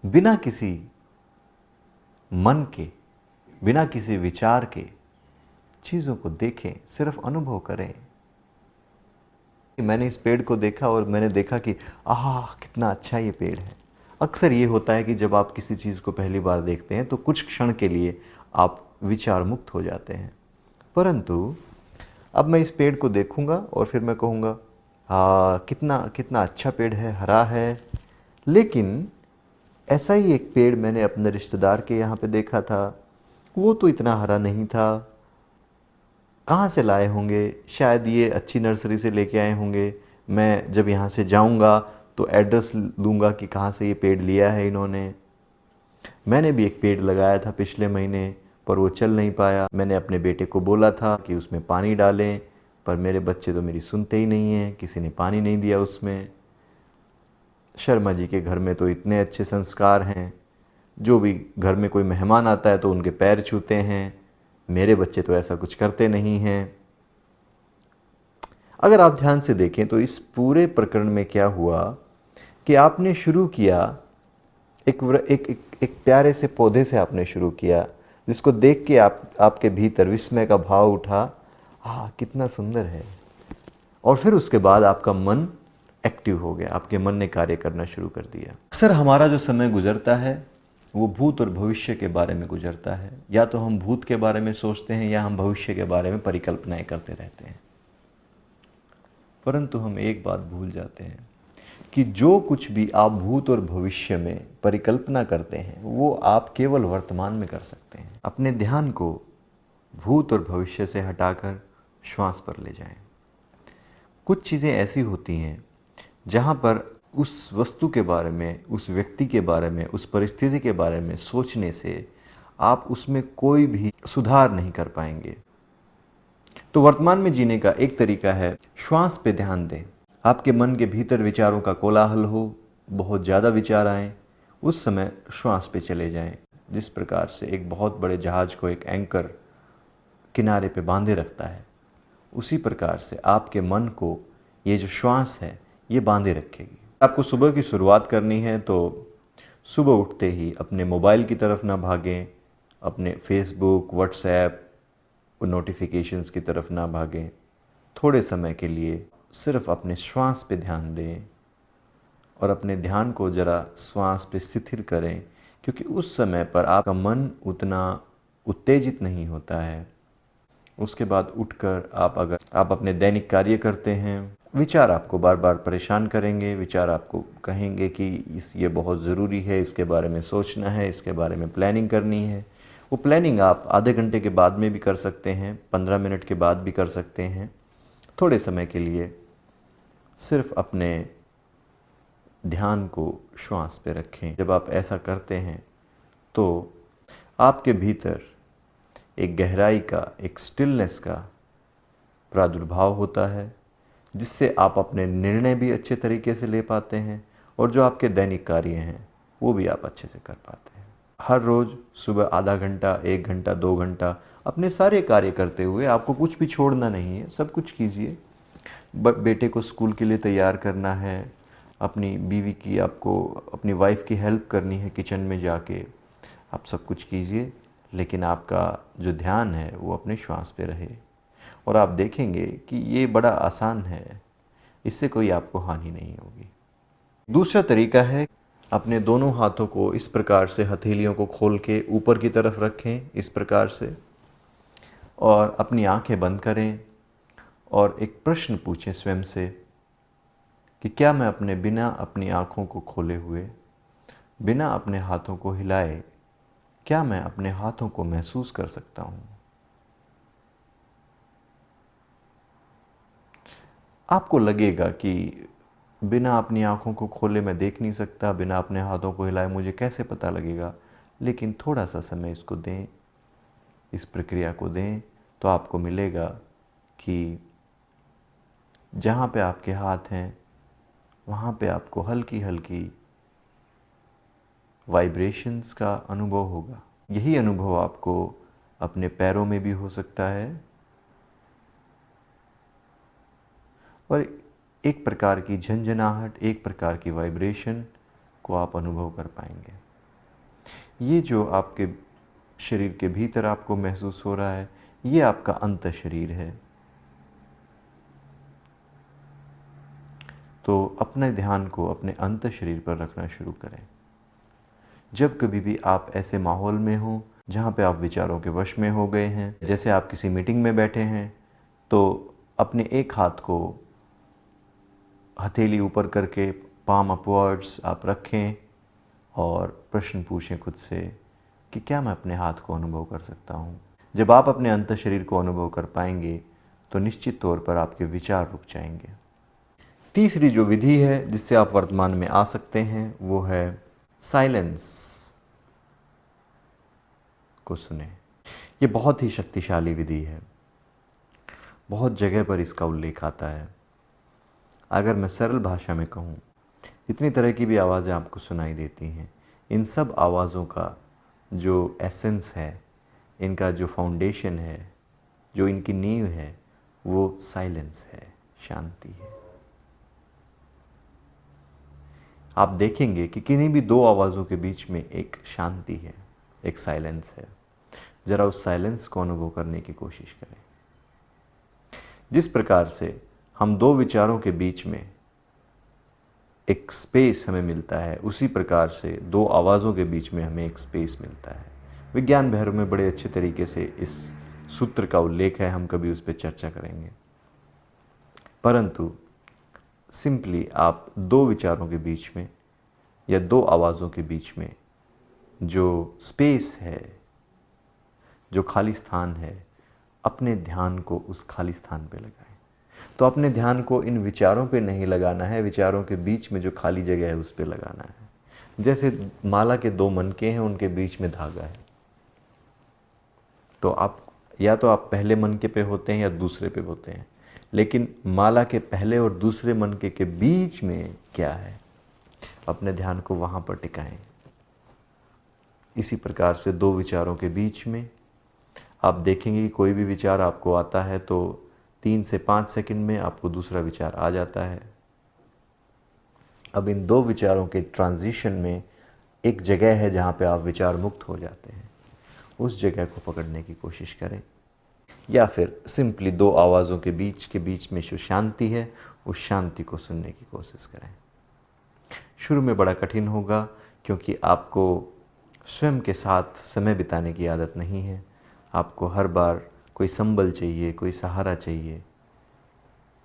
बिना किसी मन के, बिना किसी विचार के चीज़ों को देखें, सिर्फ अनुभव करें। मैंने इस पेड़ को देखा और मैंने देखा कि आह कितना अच्छा ये पेड़ है। अक्सर ये होता है कि जब आप किसी चीज़ को पहली बार देखते हैं तो कुछ क्षण के लिए आप विचार मुक्त हो जाते हैं, परंतु अब मैं इस पेड़ को देखूंगा और फिर मैं कहूँगा कितना कितना अच्छा पेड़ है, हरा है। लेकिन ऐसा ही एक पेड़ मैंने अपने रिश्तेदार के यहाँ पे देखा था, वो तो इतना हरा नहीं था। कहाँ से लाए होंगे? शायद ये अच्छी नर्सरी से लेके आए होंगे। मैं जब यहाँ से जाऊँगा तो एड्रेस लूँगा कि कहाँ से ये पेड़ लिया है इन्होंने। मैंने भी एक पेड़ लगाया था पिछले महीने, पर वो चल नहीं पाया। मैंने अपने बेटे को बोला था कि उसमें पानी डालें, पर मेरे बच्चे तो मेरी सुनते ही नहीं हैं। किसी ने पानी नहीं दिया उसमें। शर्मा जी के घर में तो इतने अच्छे संस्कार हैं, जो भी घर में कोई मेहमान आता है तो उनके पैर छूते हैं। मेरे बच्चे तो ऐसा कुछ करते नहीं हैं। अगर आप ध्यान से देखें तो इस पूरे प्रकरण में क्या हुआ कि आपने शुरू किया एक प्यारे से पौधे से आपने शुरू किया, जिसको देख के आपके भीतर विस्मय का भाव उठा, हाँ कितना सुंदर है। और फिर उसके बाद आपका मन एक्टिव हो गया, आपके मन ने कार्य करना शुरू कर दिया। अक्सर हमारा जो समय गुजरता है वो भूत और भविष्य के बारे में गुजरता है। या तो हम भूत के बारे में सोचते हैं या हम भविष्य के बारे में परिकल्पनाएं करते रहते हैं। परंतु हम एक बात भूल जाते हैं कि जो कुछ भी आप भूत और भविष्य में परिकल्पना करते हैं वो आप केवल वर्तमान में कर सकते हैं। अपने ध्यान को भूत और भविष्य से हटाकर श्वास पर ले जाएं। कुछ चीज़ें ऐसी होती हैं जहाँ पर उस वस्तु के बारे में, उस व्यक्ति के बारे में, उस परिस्थिति के बारे में सोचने से आप उसमें कोई भी सुधार नहीं कर पाएंगे। तो वर्तमान में जीने का एक तरीका है श्वास पे ध्यान दें। आपके मन के भीतर विचारों का कोलाहल हो, बहुत ज़्यादा विचार आए, उस समय श्वास पे चले जाएं। जिस प्रकार से एक बहुत बड़े जहाज को एक एंकर किनारे पे बांधे रखता है, उसी प्रकार से आपके मन को ये जो श्वास है ये बांधे रखेगी। आपको सुबह की शुरुआत करनी है तो सुबह उठते ही अपने मोबाइल की तरफ ना भागें, अपने फेसबुक, व्हाट्सएप नोटिफिकेशंस की तरफ ना भागें। थोड़े समय के लिए सिर्फ अपने श्वास पे ध्यान दें और अपने ध्यान को ज़रा श्वास पे स्थिर करें, क्योंकि उस समय पर आपका मन उतना उत्तेजित नहीं होता है। उसके बाद उठकर अगर आप अपने दैनिक कार्य करते हैं, विचार आपको बार बार परेशान करेंगे, विचार आपको कहेंगे कि ये बहुत ज़रूरी है, इसके बारे में सोचना है, इसके बारे में प्लानिंग करनी है। वो प्लानिंग आप आधे घंटे के बाद में भी कर सकते हैं, 15 मिनट के बाद भी कर सकते हैं। थोड़े समय के लिए सिर्फ अपने ध्यान को श्वास पे रखें। जब आप ऐसा करते हैं तो आपके भीतर एक गहराई का, एक स्टिलनेस का प्रादुर्भाव होता है, जिससे आप अपने निर्णय भी अच्छे तरीके से ले पाते हैं और जो आपके दैनिक कार्य हैं वो भी आप अच्छे से कर पाते हैं। हर रोज़ सुबह आधा घंटा, 1 घंटा, 2 घंटा अपने सारे कार्य करते हुए आपको कुछ भी छोड़ना नहीं है, सब कुछ कीजिए। बेटे को स्कूल के लिए तैयार करना है, अपनी बीवी की, आपको अपनी वाइफ की हेल्प करनी है किचन में जाके, आप सब कुछ कीजिए, लेकिन आपका जो ध्यान है वो अपने श्वास पे रहे और आप देखेंगे कि ये बड़ा आसान है, इससे कोई आपको हानि नहीं होगी। दूसरा तरीका है, अपने दोनों हाथों को इस प्रकार से हथेलियों को खोल के ऊपर की तरफ रखें, इस प्रकार से, और अपनी आंखें बंद करें और एक प्रश्न पूछें स्वयं से कि क्या मैं अपने बिना अपनी आंखों को खोले हुए, बिना अपने हाथों को हिलाए, क्या मैं अपने हाथों को महसूस कर सकता हूं? आपको लगेगा कि बिना अपनी आंखों को खोले मैं देख नहीं सकता, बिना अपने हाथों को हिलाए मुझे कैसे पता लगेगा, लेकिन थोड़ा सा समय इसको दें, इस प्रक्रिया को दें, तो आपको मिलेगा कि जहाँ पे आपके हाथ हैं वहाँ पे आपको हल्की हल्की वाइब्रेशंस का अनुभव होगा। यही अनुभव आपको अपने पैरों में भी हो सकता है और एक प्रकार की झंझनाहट, एक प्रकार की वाइब्रेशन को आप अनुभव कर पाएंगे। ये जो आपके शरीर के भीतर आपको महसूस हो रहा है, ये आपका अंत शरीर है। तो अपने ध्यान को अपने अंत शरीर पर रखना शुरू करें। जब कभी भी आप ऐसे माहौल में हो जहाँ पे आप विचारों के वश में हो गए हैं, जैसे आप किसी मीटिंग में बैठे हैं, तो अपने एक हाथ को हथेली ऊपर करके पाम अपवर्ड्स आप रखें और प्रश्न पूछें खुद से कि क्या मैं अपने हाथ को अनुभव कर सकता हूँ। जब आप अपने अंत शरीर को अनुभव कर पाएंगे तो निश्चित तौर पर आपके विचार रुक जाएंगे। तीसरी जो विधि है जिससे आप वर्तमान में आ सकते हैं वो है साइलेंस को सुने। ये बहुत ही शक्तिशाली विधि है, बहुत जगह पर इसका उल्लेख आता है। अगर मैं सरल भाषा में कहूँ, इतनी तरह की भी आवाज़ें आपको सुनाई देती हैं, इन सब आवाज़ों का जो एसेंस है, इनका जो फाउंडेशन है, जो इनकी नींव है, वो साइलेंस है, शांति है। आप देखेंगे कि किन्हीं भी दो आवाज़ों के बीच में एक शांति है, एक साइलेंस है। ज़रा उस साइलेंस को अनुभव करने की कोशिश करें। जिस प्रकार से हम दो विचारों के बीच में एक स्पेस हमें मिलता है, उसी प्रकार से दो आवाज़ों के बीच में हमें एक स्पेस मिलता है। विज्ञान भैरव में बड़े अच्छे तरीके से इस सूत्र का उल्लेख है, हम कभी उस पर चर्चा करेंगे। परंतु सिंपली आप दो विचारों के बीच में या दो आवाज़ों के बीच में जो स्पेस है, जो खाली स्थान है, अपने ध्यान को उस खाली स्थान पे लगाएं। तो अपने ध्यान को इन विचारों पे नहीं लगाना है, विचारों के बीच में जो खाली जगह है उस पे लगाना है। जैसे माला के दो मनके हैं, उनके बीच में धागा है। तो आप या तो आप पहले मनके पे होते हैं या दूसरे पे होते हैं, लेकिन माला के पहले और दूसरे मनके के बीच में क्या है, अपने ध्यान को वहाँ पर टिकाएं। इसी प्रकार से दो विचारों के बीच में आप देखेंगे कि कोई भी विचार आपको आता है तो 3 से 5 सेकंड में आपको दूसरा विचार आ जाता है। अब इन दो विचारों के ट्रांजिशन में एक जगह है जहाँ पे आप विचार मुक्त हो जाते हैं, उस जगह को पकड़ने की कोशिश करें। या फिर सिंपली दो आवाज़ों के बीच में जो शांति है, उस शांति को सुनने की कोशिश करें। शुरू में बड़ा कठिन होगा, क्योंकि आपको स्वयं के साथ समय बिताने की आदत नहीं है। आपको हर बार कोई संबल चाहिए, कोई सहारा चाहिए।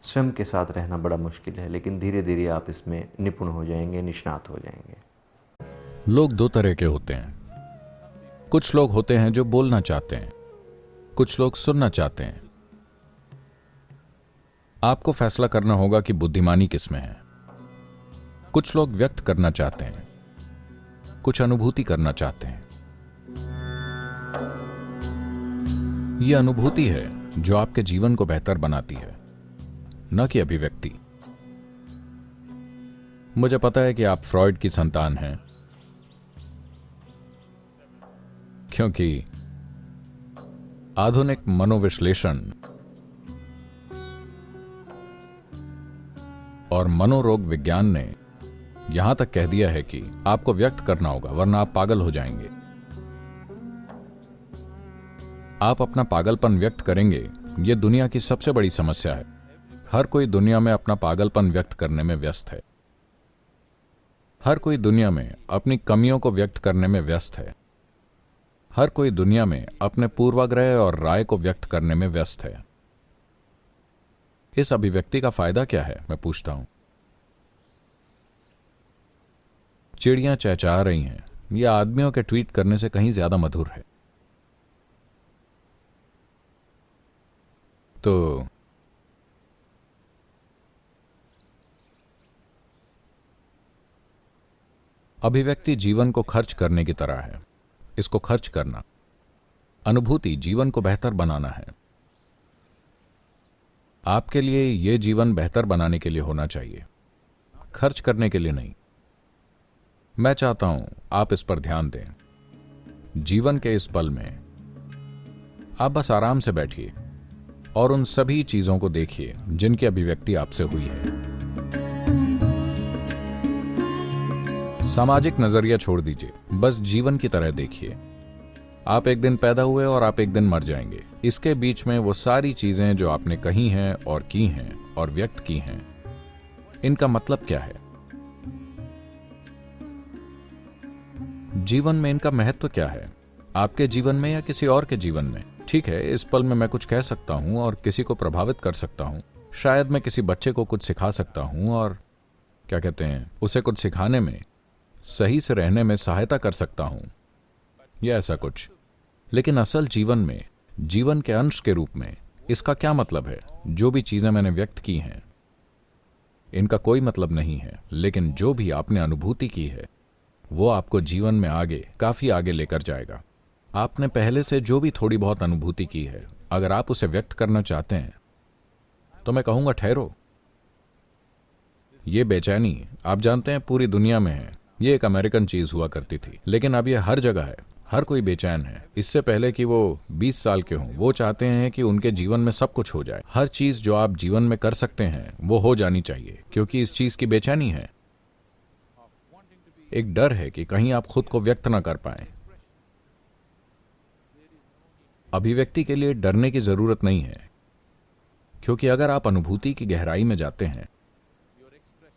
स्वयं के साथ रहना बड़ा मुश्किल है, लेकिन धीरे धीरे आप इसमें निपुण हो जाएंगे, निष्णात हो जाएंगे। लोग दो तरह के होते हैं। कुछ लोग होते हैं जो बोलना चाहते हैं, कुछ लोग सुनना चाहते हैं। आपको फैसला करना होगा कि बुद्धिमानी किसमें है। कुछ लोग व्यक्त करना चाहते हैं, कुछ अनुभूति करना चाहते हैं। यह अनुभूति है जो आपके जीवन को बेहतर बनाती है, न कि अभिव्यक्ति। मुझे पता है कि आप फ्रॉइड की संतान हैं, क्योंकि आधुनिक मनोविश्लेषण और मनोरोग विज्ञान ने यहां तक कह दिया है कि आपको व्यक्त करना होगा, वरना आप पागल हो जाएंगे। आप अपना पागलपन व्यक्त करेंगे, यह दुनिया की सबसे बड़ी समस्या है। हर कोई दुनिया में अपना पागलपन व्यक्त करने में व्यस्त है। हर कोई दुनिया में अपनी कमियों को व्यक्त करने में व्यस्त है। हर कोई दुनिया में अपने पूर्वाग्रह और राय को व्यक्त करने में व्यस्त है। इस अभिव्यक्ति का फायदा क्या है, मैं पूछता हूं। चिड़ियां चहचहा रही हैं, यह आदमियों के ट्वीट करने से कहीं ज्यादा मधुर है। तो अभिव्यक्ति जीवन को खर्च करने की तरह है। इसको खर्च करना, अनुभूति जीवन को बेहतर बनाना है। आपके लिए यह जीवन बेहतर बनाने के लिए होना चाहिए, खर्च करने के लिए नहीं। मैं चाहता हूं आप इस पर ध्यान दें। जीवन के इस पल में आप बस आराम से बैठिए और उन सभी चीजों को देखिए जिनकी अभिव्यक्ति आपसे हुई है। सामाजिक नजरिया छोड़ दीजिए, बस जीवन की तरह देखिए। आप एक दिन पैदा हुए और आप एक दिन मर जाएंगे। इसके बीच में वो सारी चीजें जो आपने कही हैं और की हैं और व्यक्त की हैं, इनका मतलब क्या है? जीवन में इनका महत्व क्या है? आपके जीवन में या किसी और के जीवन में? ठीक है, इस पल में मैं कुछ कह सकता हूं और किसी को प्रभावित कर सकता हूं। शायद मैं किसी बच्चे को कुछ सिखा सकता हूं और क्या कहते हैं, उसे कुछ सिखाने में, सही से रहने में सहायता कर सकता हूं या ऐसा कुछ। लेकिन असल जीवन में, जीवन के अंश के रूप में इसका क्या मतलब है? जो भी चीजें मैंने व्यक्त की हैं, इनका कोई मतलब नहीं है। लेकिन जो भी आपने अनुभूति की है, वो आपको जीवन में आगे, काफी आगे लेकर जाएगा। आपने पहले से जो भी थोड़ी बहुत अनुभूति की है, अगर आप उसे व्यक्त करना चाहते हैं तो मैं कहूंगा ठहरो। ये बेचैनी, आप जानते हैं, पूरी दुनिया में है। ये एक अमेरिकन चीज हुआ करती थी, लेकिन अब ये हर जगह है। हर कोई बेचैन है। इससे पहले कि वो 20 साल के हों, वो चाहते हैं कि उनके जीवन में सब कुछ हो जाए। हर चीज जो आप जीवन में कर सकते हैं वो हो जानी चाहिए, क्योंकि इस चीज की बेचैनी है। एक डर है कि कहीं आप खुद को व्यक्त ना कर पाएं। अभिव्यक्ति के लिए डरने की जरूरत नहीं है, क्योंकि अगर आप अनुभूति की गहराई में जाते हैं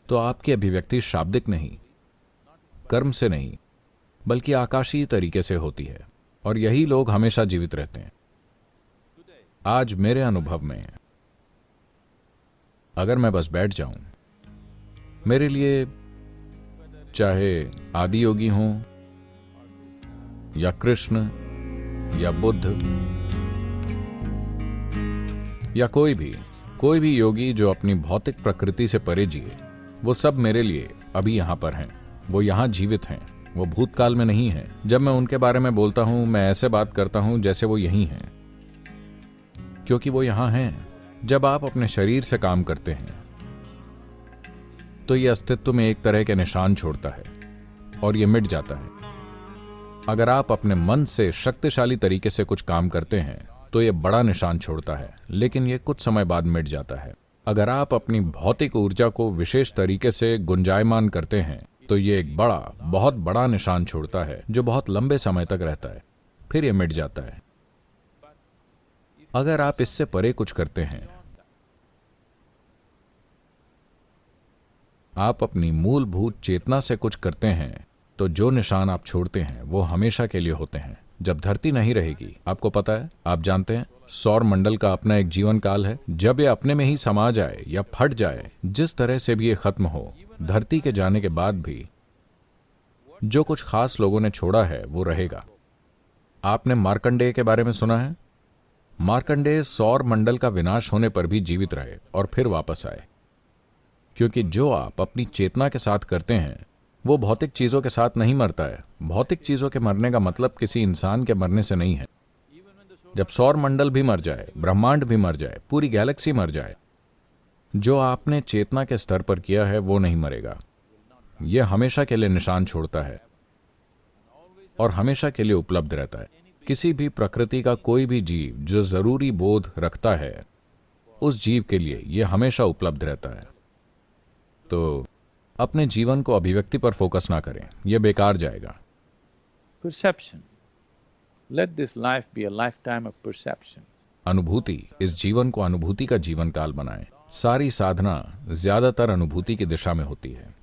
तो आपकी अभिव्यक्ति शाब्दिक नहीं, कर्म से नहीं, बल्कि आकाशीय तरीके से होती है, और यही लोग हमेशा जीवित रहते हैं। आज मेरे अनुभव में अगर मैं बस बैठ जाऊं, मेरे लिए चाहे आदि योगी हों या कृष्ण या बुद्ध या कोई भी योगी जो अपनी भौतिक प्रकृति से परे जिए, वो सब मेरे लिए अभी यहां पर हैं। वो यहां जीवित हैं, वो भूतकाल में नहीं हैं। जब मैं उनके बारे में बोलता हूं, मैं ऐसे बात करता हूं जैसे वो यहीं हैं, क्योंकि वो यहां हैं। जब आप अपने शरीर से काम करते हैं तो ये अस्तित्व में एक तरह के निशान छोड़ता है और ये मिट जाता है। अगर आप अपने मन से शक्तिशाली तरीके से कुछ काम करते हैं तो ये बड़ा निशान छोड़ता है, लेकिन ये कुछ समय बाद मिट जाता है। अगर आप अपनी भौतिक ऊर्जा को विशेष तरीके से गुंजायमान करते हैं तो ये एक बहुत बड़ा निशान छोड़ता है जो बहुत लंबे समय तक रहता है, फिर ये मिट जाता है। अगर आप इससे परे कुछ करते हैं, आप अपनी मूलभूत चेतना से कुछ करते हैं, तो जो निशान आप छोड़ते हैं वो हमेशा के लिए होते हैं। जब धरती नहीं रहेगी, आपको पता है, आप जानते हैं, सौर मंडल का अपना एक जीवन काल है। जब ये अपने में ही समा जाए या फट जाए, जिस तरह से भी ये खत्म हो, धरती के जाने के बाद भी जो कुछ खास लोगों ने छोड़ा है वो रहेगा। आपने मार्कंडेय के बारे में सुना है? मार्कंडेय सौर मंडल का विनाश होने पर भी जीवित रहे और फिर वापस आए, क्योंकि जो आप अपनी चेतना के साथ करते हैं वो भौतिक चीजों के साथ नहीं मरता है। भौतिक चीजों के मरने का मतलब किसी इंसान के मरने से नहीं है। जब सौर मंडल भी मर जाए, ब्रह्मांड भी मर जाए, पूरी गैलेक्सी मर जाए, जो आपने चेतना के स्तर पर किया है वो नहीं मरेगा। यह हमेशा के लिए निशान छोड़ता है और हमेशा के लिए उपलब्ध रहता है। किसी भी प्रकृति का कोई भी जीव जो जरूरी बोध रखता है, उस जीव के लिए यह हमेशा उपलब्ध रहता है। तो अपने जीवन को अभिव्यक्ति पर फोकस ना करें, यह बेकार जाएगा। Perception. Let this life be a lifetime of perception. अनुभूति, इस जीवन को अनुभूति का जीवन काल बनाएं। सारी साधना ज्यादातर अनुभूति की दिशा में होती है।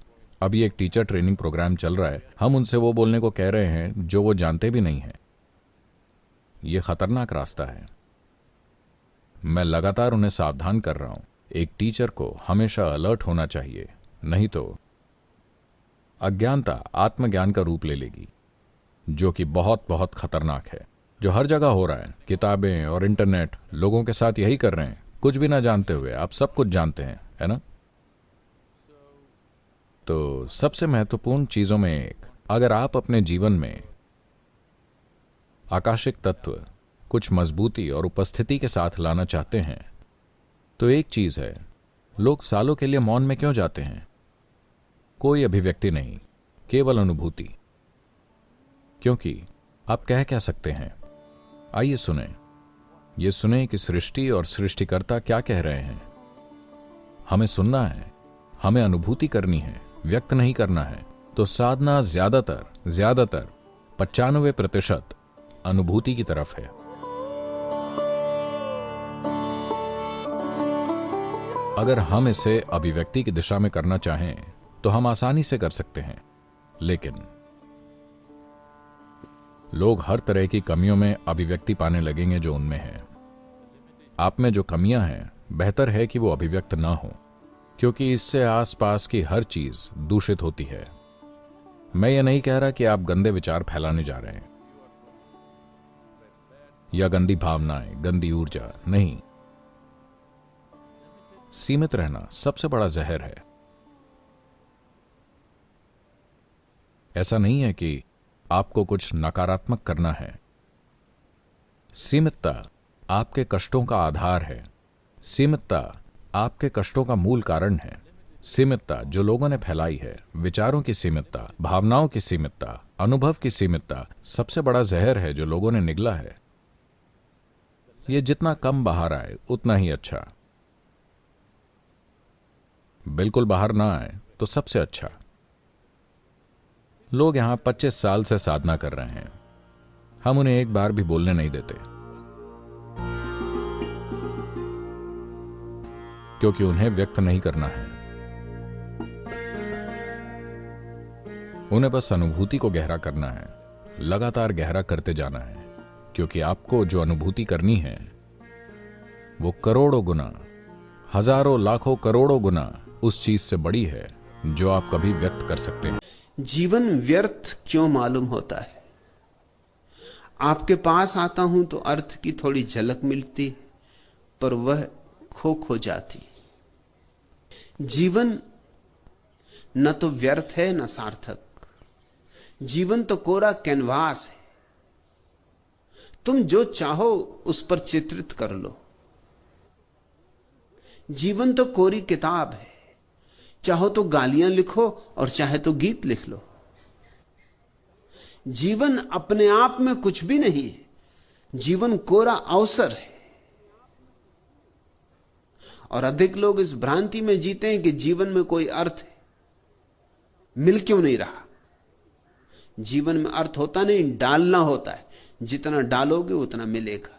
अभी एक टीचर ट्रेनिंग प्रोग्राम चल रहा है, हम उनसे वो बोलने को कह रहे हैं जो वो जानते भी नहीं हैं। यह खतरनाक रास्ता है। मैं लगातार उन्हें सावधान कर रहा हूं। एक टीचर को हमेशा अलर्ट होना चाहिए, नहीं तो अज्ञानता आत्मज्ञान का रूप ले लेगी, जो कि बहुत खतरनाक है, जो हर जगह हो रहा है। किताबें और इंटरनेट लोगों के साथ यही कर रहे हैं, कुछ भी ना जानते हुए आप सब कुछ जानते हैं, है ना? तो सबसे महत्वपूर्ण चीजों में एक, अगर आप अपने जीवन में आकाशिक तत्व कुछ मजबूती और उपस्थिति के साथ लाना चाहते हैं, तो एक चीज है, लोग सालों के लिए मौन में क्यों जाते हैं? कोई अभिव्यक्ति नहीं, केवल अनुभूति। क्योंकि आप कह क्या सकते हैं? आइए सुने, ये सुने कि सृष्टि और सृष्टिकर्ता क्या कह रहे हैं। हमें सुनना है, हमें अनुभूति करनी है, व्यक्त नहीं करना है। तो साधना ज्यादातर 95% अनुभूति की तरफ है। अगर हम इसे अभिव्यक्ति की दिशा में करना चाहें तो हम आसानी से कर सकते हैं, लेकिन लोग हर तरह की कमियों में अभिव्यक्ति पाने लगेंगे जो उनमें है। आप में जो कमियां हैं, बेहतर है कि वो अभिव्यक्त ना हो, क्योंकि इससे आसपास की हर चीज दूषित होती है। मैं ये नहीं कह रहा कि आप गंदे विचार फैलाने जा रहे हैं या गंदी भावनाएं, गंदी ऊर्जा, नहीं। सीमित रहना सबसे बड़ा जहर है। ऐसा नहीं है कि आपको कुछ नकारात्मक करना है। सीमितता आपके कष्टों का आधार है। सीमितता आपके कष्टों का मूल कारण है। सीमितता जो लोगों ने फैलाई है, विचारों की सीमितता, भावनाओं की सीमितता, अनुभव की सीमितता, सबसे बड़ा जहर है जो लोगों ने निगला है। यह जितना कम बाहर आए उतना ही अच्छा। बिल्कुल बाहर ना आए तो सबसे अच्छा। लोग यहां 25 साल से साधना कर रहे हैं, हम उन्हें एक बार भी बोलने नहीं देते, क्योंकि उन्हें व्यक्त नहीं करना है। उन्हें बस अनुभूति को गहरा करना है, लगातार गहरा करते जाना है, क्योंकि आपको जो अनुभूति करनी है वो करोड़ों गुना, हजारों लाखों करोड़ों गुना उस चीज से बड़ी है जो आप कभी व्यक्त कर सकते हैं। जीवन व्यर्थ क्यों मालूम होता है? आपके पास आता हूं तो अर्थ की थोड़ी झलक मिलती, पर वह खो जाती। जीवन न तो व्यर्थ है न सार्थक, जीवन तो कोरा कैनवास है। तुम जो चाहो उस पर चित्रित कर लो। जीवन तो कोरी किताब है, चाहो तो गालियां लिखो और चाहे तो गीत लिख लो। जीवन अपने आप में कुछ भी नहीं है, जीवन कोरा अवसर है। और अधिक लोग इस भ्रांति में जीते हैं कि जीवन में कोई अर्थ है। मिल क्यों नहीं रहा? जीवन में अर्थ होता नहीं, डालना होता है। जितना डालोगे उतना मिलेगा,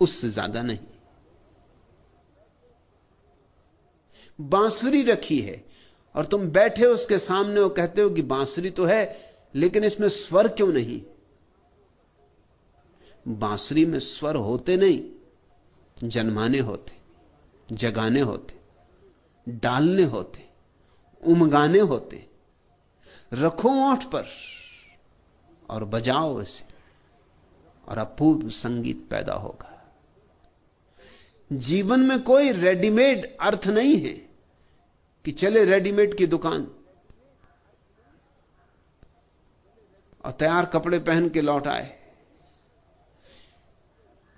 उससे ज्यादा नहीं। बांसुरी रखी है और तुम बैठे हो उसके सामने और कहते हो कि बांसुरी तो है, लेकिन इसमें स्वर क्यों नहीं? बांसुरी में स्वर होते नहीं, जन्माने होते, जगाने होते, डालने होते, उमगाने होते। रखो ओंठ पर और बजाओ इसे और अपूर्व संगीत पैदा होगा। जीवन में कोई रेडीमेड अर्थ नहीं है कि चले रेडीमेड की दुकान और तैयार कपड़े पहन के लौट आए।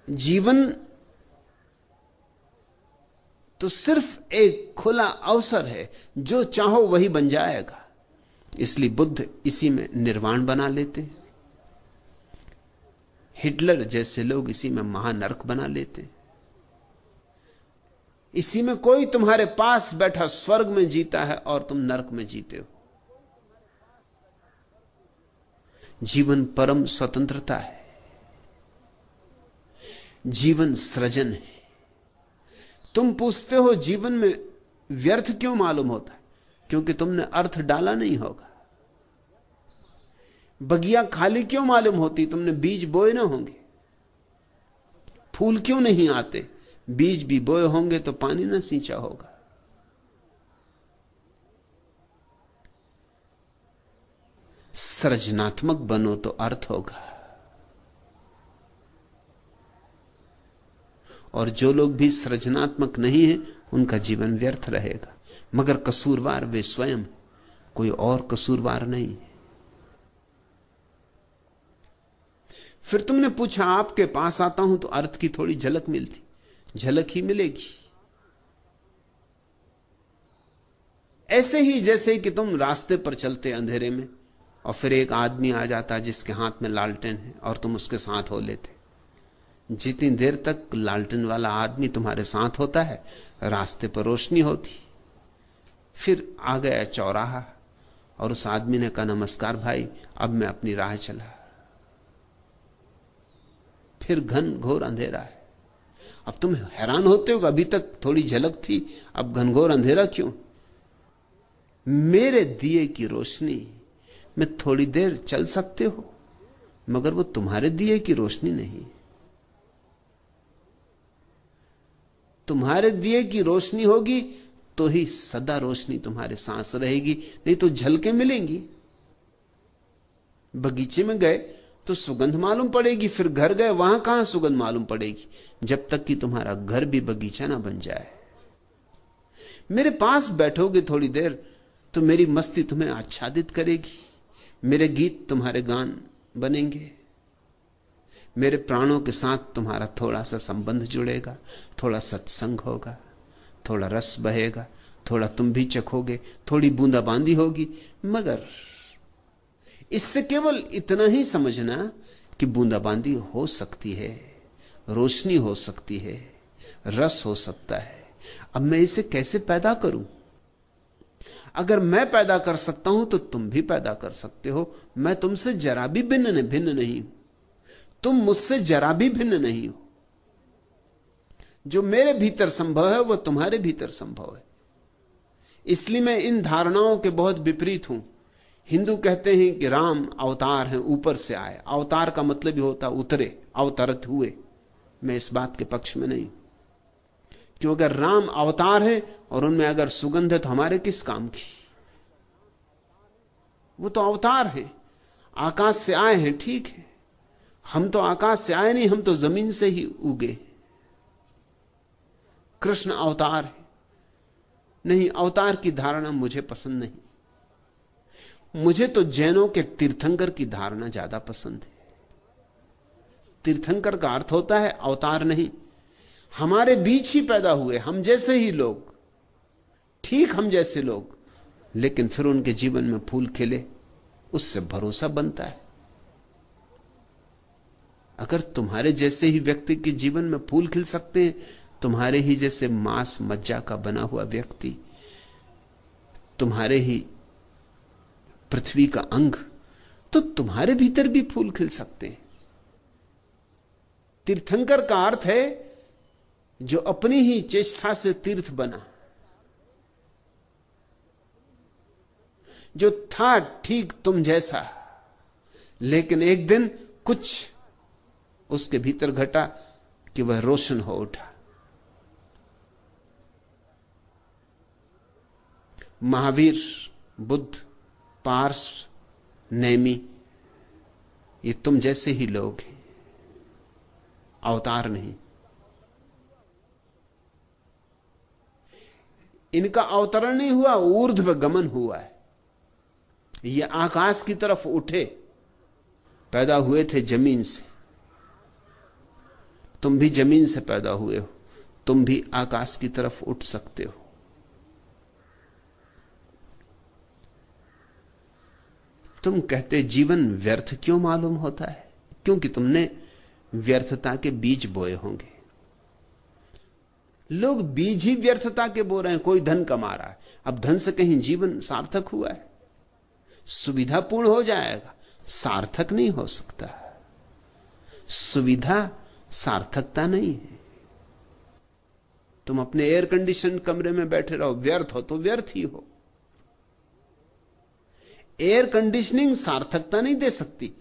जीवन तो सिर्फ एक खुला अवसर है, जो चाहो वही बन जाएगा। इसलिए बुद्ध इसी में निर्वाण बना लेते, हिटलर जैसे लोग इसी में महानरक बना लेते। इसी में कोई तुम्हारे पास बैठा स्वर्ग में जीता है और तुम नरक में जीते हो। जीवन परम स्वतंत्रता है, जीवन सृजन है। तुम पूछते हो जीवन में व्यर्थ क्यों मालूम होता है? क्योंकि तुमने अर्थ डाला नहीं होगा। बगिया खाली क्यों मालूम होती? तुमने बीज बोए ना होंगे। फूल क्यों नहीं आते? बीज भी बोए होंगे तो पानी ना सींचा होगा। सृजनात्मक बनो तो अर्थ होगा। और जो लोग भी सृजनात्मक नहीं है उनका जीवन व्यर्थ रहेगा। मगर कसूरवार वे स्वयं, कोई और कसूरवार नहीं है। फिर तुमने पूछा आपके पास आता हूं तो अर्थ की थोड़ी झलक मिलती। झलक ही मिलेगी। ऐसे ही जैसे कि तुम रास्ते पर चलते अंधेरे में और फिर एक आदमी आ जाता जिसके हाथ में लालटेन है और तुम उसके साथ हो लेते। जितनी देर तक लालटेन वाला आदमी तुम्हारे साथ होता है रास्ते पर रोशनी होती। फिर आ गया चौराहा और उस आदमी ने कहा नमस्कार भाई, अब मैं अपनी राह चला। फिर घन घोर अंधेरा है। अब तुम हैरान होते हो कि अभी तक थोड़ी झलक थी, अब घनघोर अंधेरा क्यों? मेरे दिए की रोशनी में थोड़ी देर चल सकते हो, मगर वो तुम्हारे दिए की रोशनी नहीं। तुम्हारे दिए की रोशनी होगी तो ही सदा रोशनी तुम्हारे सांस रहेगी, नहीं तो झलकें मिलेंगी। बगीचे में गए तो सुगंध मालूम पड़ेगी, फिर घर गए वहां कहां सुगंध मालूम पड़ेगी, जब तक कि तुम्हारा घर भी बगीचा ना बन जाए। मेरे पास बैठोगे थोड़ी देर तो मेरी मस्ती तुम्हें आच्छादित करेगी, मेरे गीत तुम्हारे गान बनेंगे, मेरे प्राणों के साथ तुम्हारा थोड़ा सा संबंध जुड़ेगा, थोड़ा सत्संग होगा, थोड़ा रस बहेगा, थोड़ा तुम भी चखोगे, थोड़ी बूंदाबांदी होगी। मगर इससे केवल इतना ही समझना कि बूंदाबांदी हो सकती है, रोशनी हो सकती है, रस हो सकता है। अब मैं इसे कैसे पैदा करूं? अगर मैं पैदा कर सकता हूं तो तुम भी पैदा कर सकते हो। मैं तुमसे जरा भी भिन्न नहीं हूं, तुम मुझसे जरा भी भिन्न नहीं हो। जो मेरे भीतर संभव है वो तुम्हारे भीतर संभव है। इसलिए मैं इन धारणाओं के बहुत विपरीत हूं। हिंदू कहते हैं कि राम अवतार हैं, ऊपर से आए। अवतार का मतलब ही होता उतरे, अवतरित हुए। मैं इस बात के पक्ष में नहीं, क्यों अगर राम अवतार है और उनमें अगर सुगंध है तो हमारे किस काम की? वो तो अवतार है, आकाश से आए हैं, ठीक है। हम तो आकाश से आए नहीं, हम तो जमीन से ही उगे। कृष्ण अवतार है नहीं, अवतार की धारणा मुझे पसंद नहीं। मुझे तो जैनों के तीर्थंकर की धारणा ज्यादा पसंद है। तीर्थंकर का अर्थ होता है अवतार नहीं, हमारे बीच ही पैदा हुए, हम जैसे ही लोग, ठीक हम जैसे लोग, लेकिन फिर उनके जीवन में फूल खिले, उससे भरोसा बनता है। अगर तुम्हारे जैसे ही व्यक्ति के जीवन में फूल खिल सकते हैं, तुम्हारे ही जैसे मांस मज्जा का बना हुआ व्यक्ति, तुम्हारे ही पृथ्वी का अंग, तो तुम्हारे भीतर भी फूल खिल सकते हैं। तीर्थंकर का अर्थ है जो अपनी ही चेष्टा से तीर्थ बना, जो था ठीक तुम जैसा, लेकिन एक दिन कुछ उसके भीतर घटा कि वह रोशन हो उठा। महावीर, बुद्ध, पार्स, नेमी, ये तुम जैसे ही लोग हैं, अवतार नहीं। इनका अवतरण नहीं हुआ, ऊर्ध्व गमन हुआ है। ये आकाश की तरफ उठे, पैदा हुए थे जमीन से। तुम भी जमीन से पैदा हुए हो, तुम भी आकाश की तरफ उठ सकते हो। तुम कहते जीवन व्यर्थ क्यों मालूम होता है? क्योंकि तुमने व्यर्थता के बीज बोए होंगे। लोग बीज ही व्यर्थता के बो रहे हैं। कोई धन कमा रहा है, अब धन से कहीं जीवन सार्थक हुआ है? सुविधापूर्ण हो जाएगा, सार्थक नहीं हो सकता। सुविधा सार्थकता नहीं है। तुम अपने एयर कंडीशन कमरे में बैठे रहो, व्यर्थ हो तो व्यर्थ ही हो। एयर कंडीशनिंग सार्थकता नहीं दे सकती।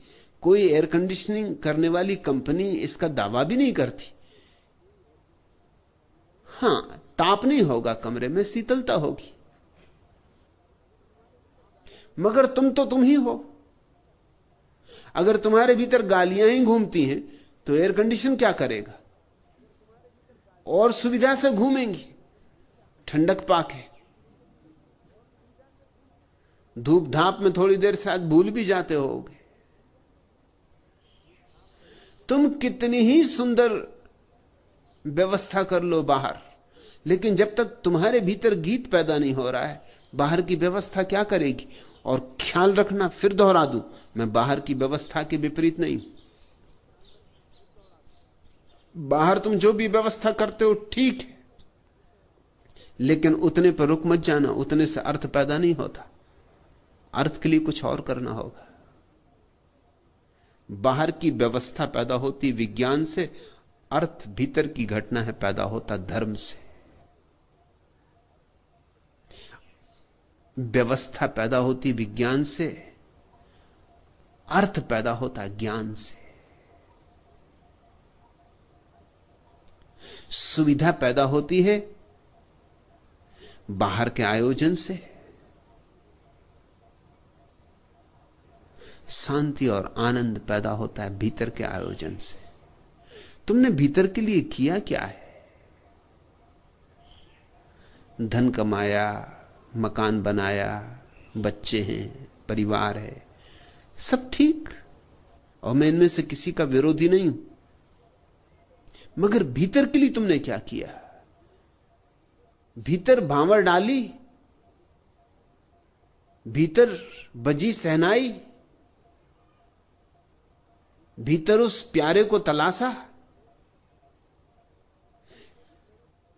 कोई एयर कंडीशनिंग करने वाली कंपनी इसका दावा भी नहीं करती। हां, ताप नहीं होगा कमरे में, शीतलता होगी, मगर तुम तो तुम ही हो। अगर तुम्हारे भीतर गालियां ही घूमती हैं तो एयर कंडीशन क्या करेगा? और सुविधा से घूमेंगी, ठंडक पाके। धूप धाप में थोड़ी देर शायद भूल भी जाते होगे। तुम कितनी ही सुंदर व्यवस्था कर लो बाहर, लेकिन जब तक तुम्हारे भीतर गीत पैदा नहीं हो रहा है, बाहर की व्यवस्था क्या करेगी? और ख्याल रखना, फिर दोहरा दूं, मैं बाहर की व्यवस्था के विपरीत नहीं। बाहर तुम जो भी व्यवस्था करते हो ठीक है, लेकिन उतने पर रुक मत जाना। उतने से अर्थ पैदा नहीं होता। अर्थ के लिए कुछ और करना होगा। बाहर की व्यवस्था पैदा होती विज्ञान से, अर्थ भीतर की घटना है, पैदा होता धर्म से। व्यवस्था पैदा होती विज्ञान से, अर्थ पैदा होता ज्ञान से। सुविधा पैदा होती है बाहर के आयोजन से, शांति और आनंद पैदा होता है भीतर के आयोजन से। तुमने भीतर के लिए किया क्या है? धन कमाया, मकान बनाया, बच्चे हैं, परिवार है, सब ठीक, और मैं इनमें से किसी का विरोधी नहीं हूं, मगर भीतर के लिए तुमने क्या किया? भीतर भांवर डाली, भीतर बजी सहनाई, भीतर उस प्यारे को तलाशा,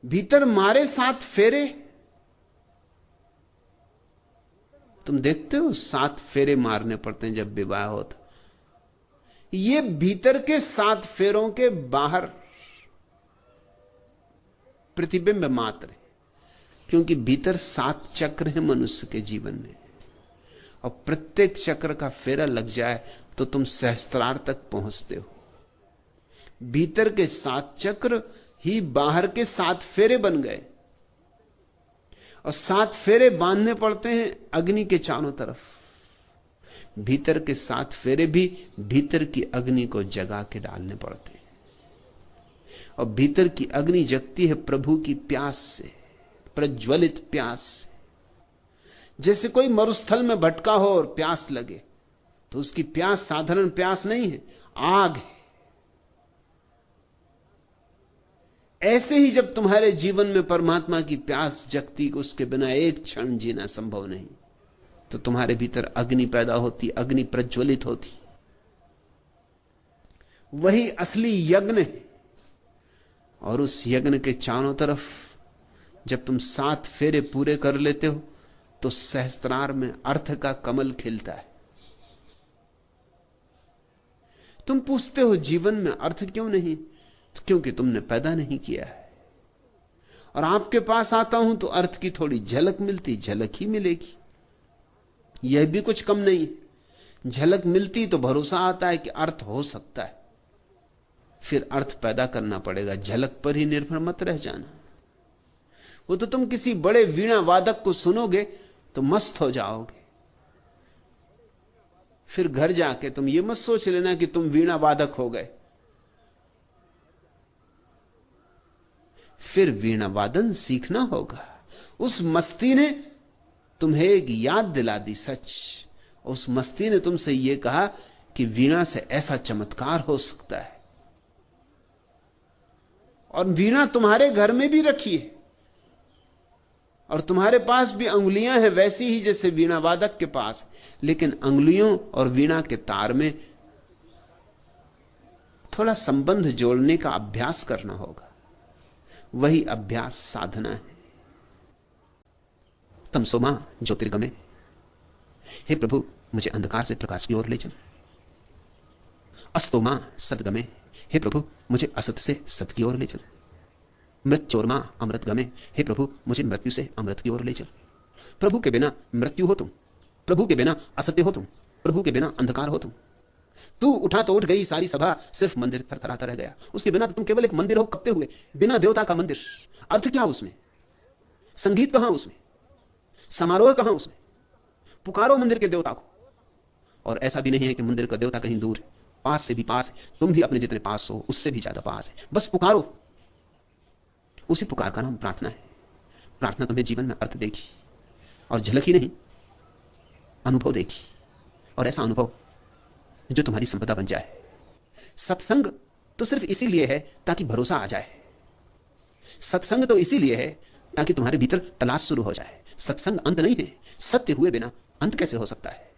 भीतर मारे साथ फेरे, तुम देखते हो 7 फेरे मारने पड़ते हैं जब विवाह होता। ये भीतर के 7 फेरों के बाहर प्रतिबिंब मात्र है, क्योंकि भीतर 7 चक्र हैं मनुष्य के जीवन में, और प्रत्येक चक्र का फेरा लग जाए तो तुम सहस्त्रार तक पहुंचते हो। भीतर के 7 चक्र ही बाहर के 7 फेरे बन गए, और 7 फेरे बांधने पड़ते हैं अग्नि के चारों तरफ। भीतर के 7 फेरे भी भीतर की अग्नि को जगा के डालने पड़ते हैं, और भीतर की अग्नि जगती है प्रभु की प्यास से, प्रज्वलित प्यास से। जैसे कोई मरुस्थल में भटका हो और प्यास लगे, तो उसकी प्यास साधारण प्यास नहीं है, आग है। ऐसे ही जब तुम्हारे जीवन में परमात्मा की प्यास जगती, उसके बिना एक क्षण जीना संभव नहीं, तो तुम्हारे भीतर अग्नि पैदा होती, अग्नि प्रज्वलित होती। वही असली यज्ञ है। और उस यज्ञ के चारों तरफ जब तुम 7 फेरे पूरे कर लेते हो, तो सहस्त्रार में अर्थ का कमल खिलता है। तुम पूछते हो जीवन में अर्थ क्यों नहीं? तो क्योंकि तुमने पैदा नहीं किया है। और आपके पास आता हूं तो अर्थ की थोड़ी झलक मिलती, झलक ही मिलेगी, यह भी कुछ कम नहीं। झलक मिलती तो भरोसा आता है कि अर्थ हो सकता है, फिर अर्थ पैदा करना पड़ेगा। झलक पर ही निर्भर मत रह जाना। वो तो तुम किसी बड़े वीणा वादक को सुनोगे तो मस्त हो जाओगे, फिर घर जाके तुम ये मत सोच लेना कि तुम वीणा वादक हो गए। फिर वीणा वादन सीखना होगा। उस मस्ती ने तुम्हें एक याद दिला दी, सच। उस मस्ती ने तुमसे यह कहा कि वीणा से ऐसा चमत्कार हो सकता है। और वीणा तुम्हारे घर में भी रखी है, और तुम्हारे पास भी अंगुलियां हैं वैसी ही जैसे वीणा वादक के पास, लेकिन अंगुलियों और वीणा के तार में थोड़ा संबंध जोड़ने का अभ्यास करना होगा। वही अभ्यास साधना है। तमसोमा ज्योतिर्गमय, हे प्रभु मुझे अंधकार से प्रकाश की ओर ले चल। अस्तोमा सद्गमय, हे प्रभु मुझे असत से सत की ओर ले चल। मृत्योर्मा अमृत गमे, हे प्रभु मुझे मृत्यु से अमृत की ओर ले चल। प्रभु के बिना मृत्यु हो तुम, प्रभु के बिना असत्य हो तुम, प्रभु के बिना अंधकार हो तुम। तू उठा तो उठ गई सारी सभा, सिर्फ मंदिर थरथराता रह गया। उसके बिना तो तुम केवल एक मंदिर हो कपते हुए, बिना देवता का मंदिर। अर्थ क्या उसमें? संगीत कहां उसमें? समारोह कहां उसमें? पुकारो मंदिर के देवता को। और ऐसा भी नहीं है कि मंदिर का देवता कहीं दूर है, पास से भी पास है। तुम भी अपने जितने पास हो उससे भी ज्यादा पास है। बस पुकारो। उसी पुकार का नाम प्रार्थना है। प्रार्थना तुम्हें जीवन में अर्थ देगी, और झलक ही नहीं, अनुभव देगी। और ऐसा अनुभव जो तुम्हारी संपदा बन जाए। सत्संग तो सिर्फ इसीलिए है ताकि भरोसा आ जाए। सत्संग तो इसीलिए है ताकि तुम्हारे भीतर तलाश शुरू हो जाए। सत्संग अंत नहीं है। सत्य हुए बिना अंत कैसे हो सकता है?